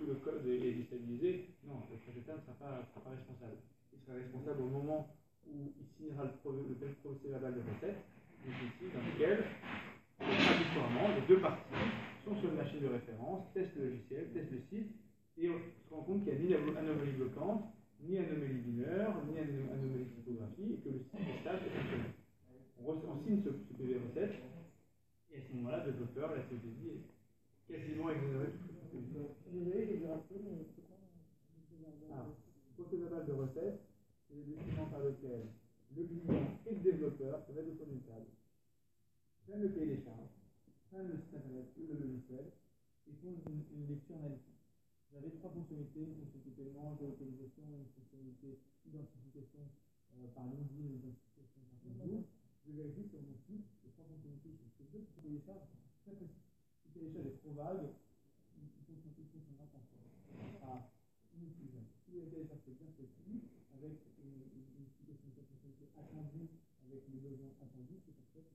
le code est déstabilisé. Non, le prestataire ne sera pas responsable. Il sera responsable au moment où il signera le procès verbal de recette, dans lequel, contradictoirement, les deux parties sont sur une machine de référence, testent le logiciel, testent le site, et on se rend compte qu'il n'y a ni anomalie bloquante, ni anomalie mineure, ni anomalie de typographie, et que le site est stable et fonctionnel. On signe ce PV recette, et à ce moment-là, le développeur, la CPI, est quasiment exonéré de toute responsabilité. Désolé, j'ai dû rappeler, mais c'est quoi Procès verbal de recette, c'est le document par lequel le client et le développeur se mettent autour d'une table, prennent le cahier des charges, prennent le site internet ou le logiciel, et font une lecture analytique. Vous avez trois fonctionnalités, une fonctionnalité paiement, géolocalisation, une fonctionnalité identification par LinkedIn, une identification par Facebook. Je vérifie sur mon site, les trois fonctionnalités sont ces deux, le cahier des charges très précis. Si le cahier des charges est trop vague, il fonctionnera pas. Ce sera inutilisable. Si le cahier des charges est bien précis, avec une explication de cette fonctionnalité attendue, avec les besoins attendus, c'est parfait.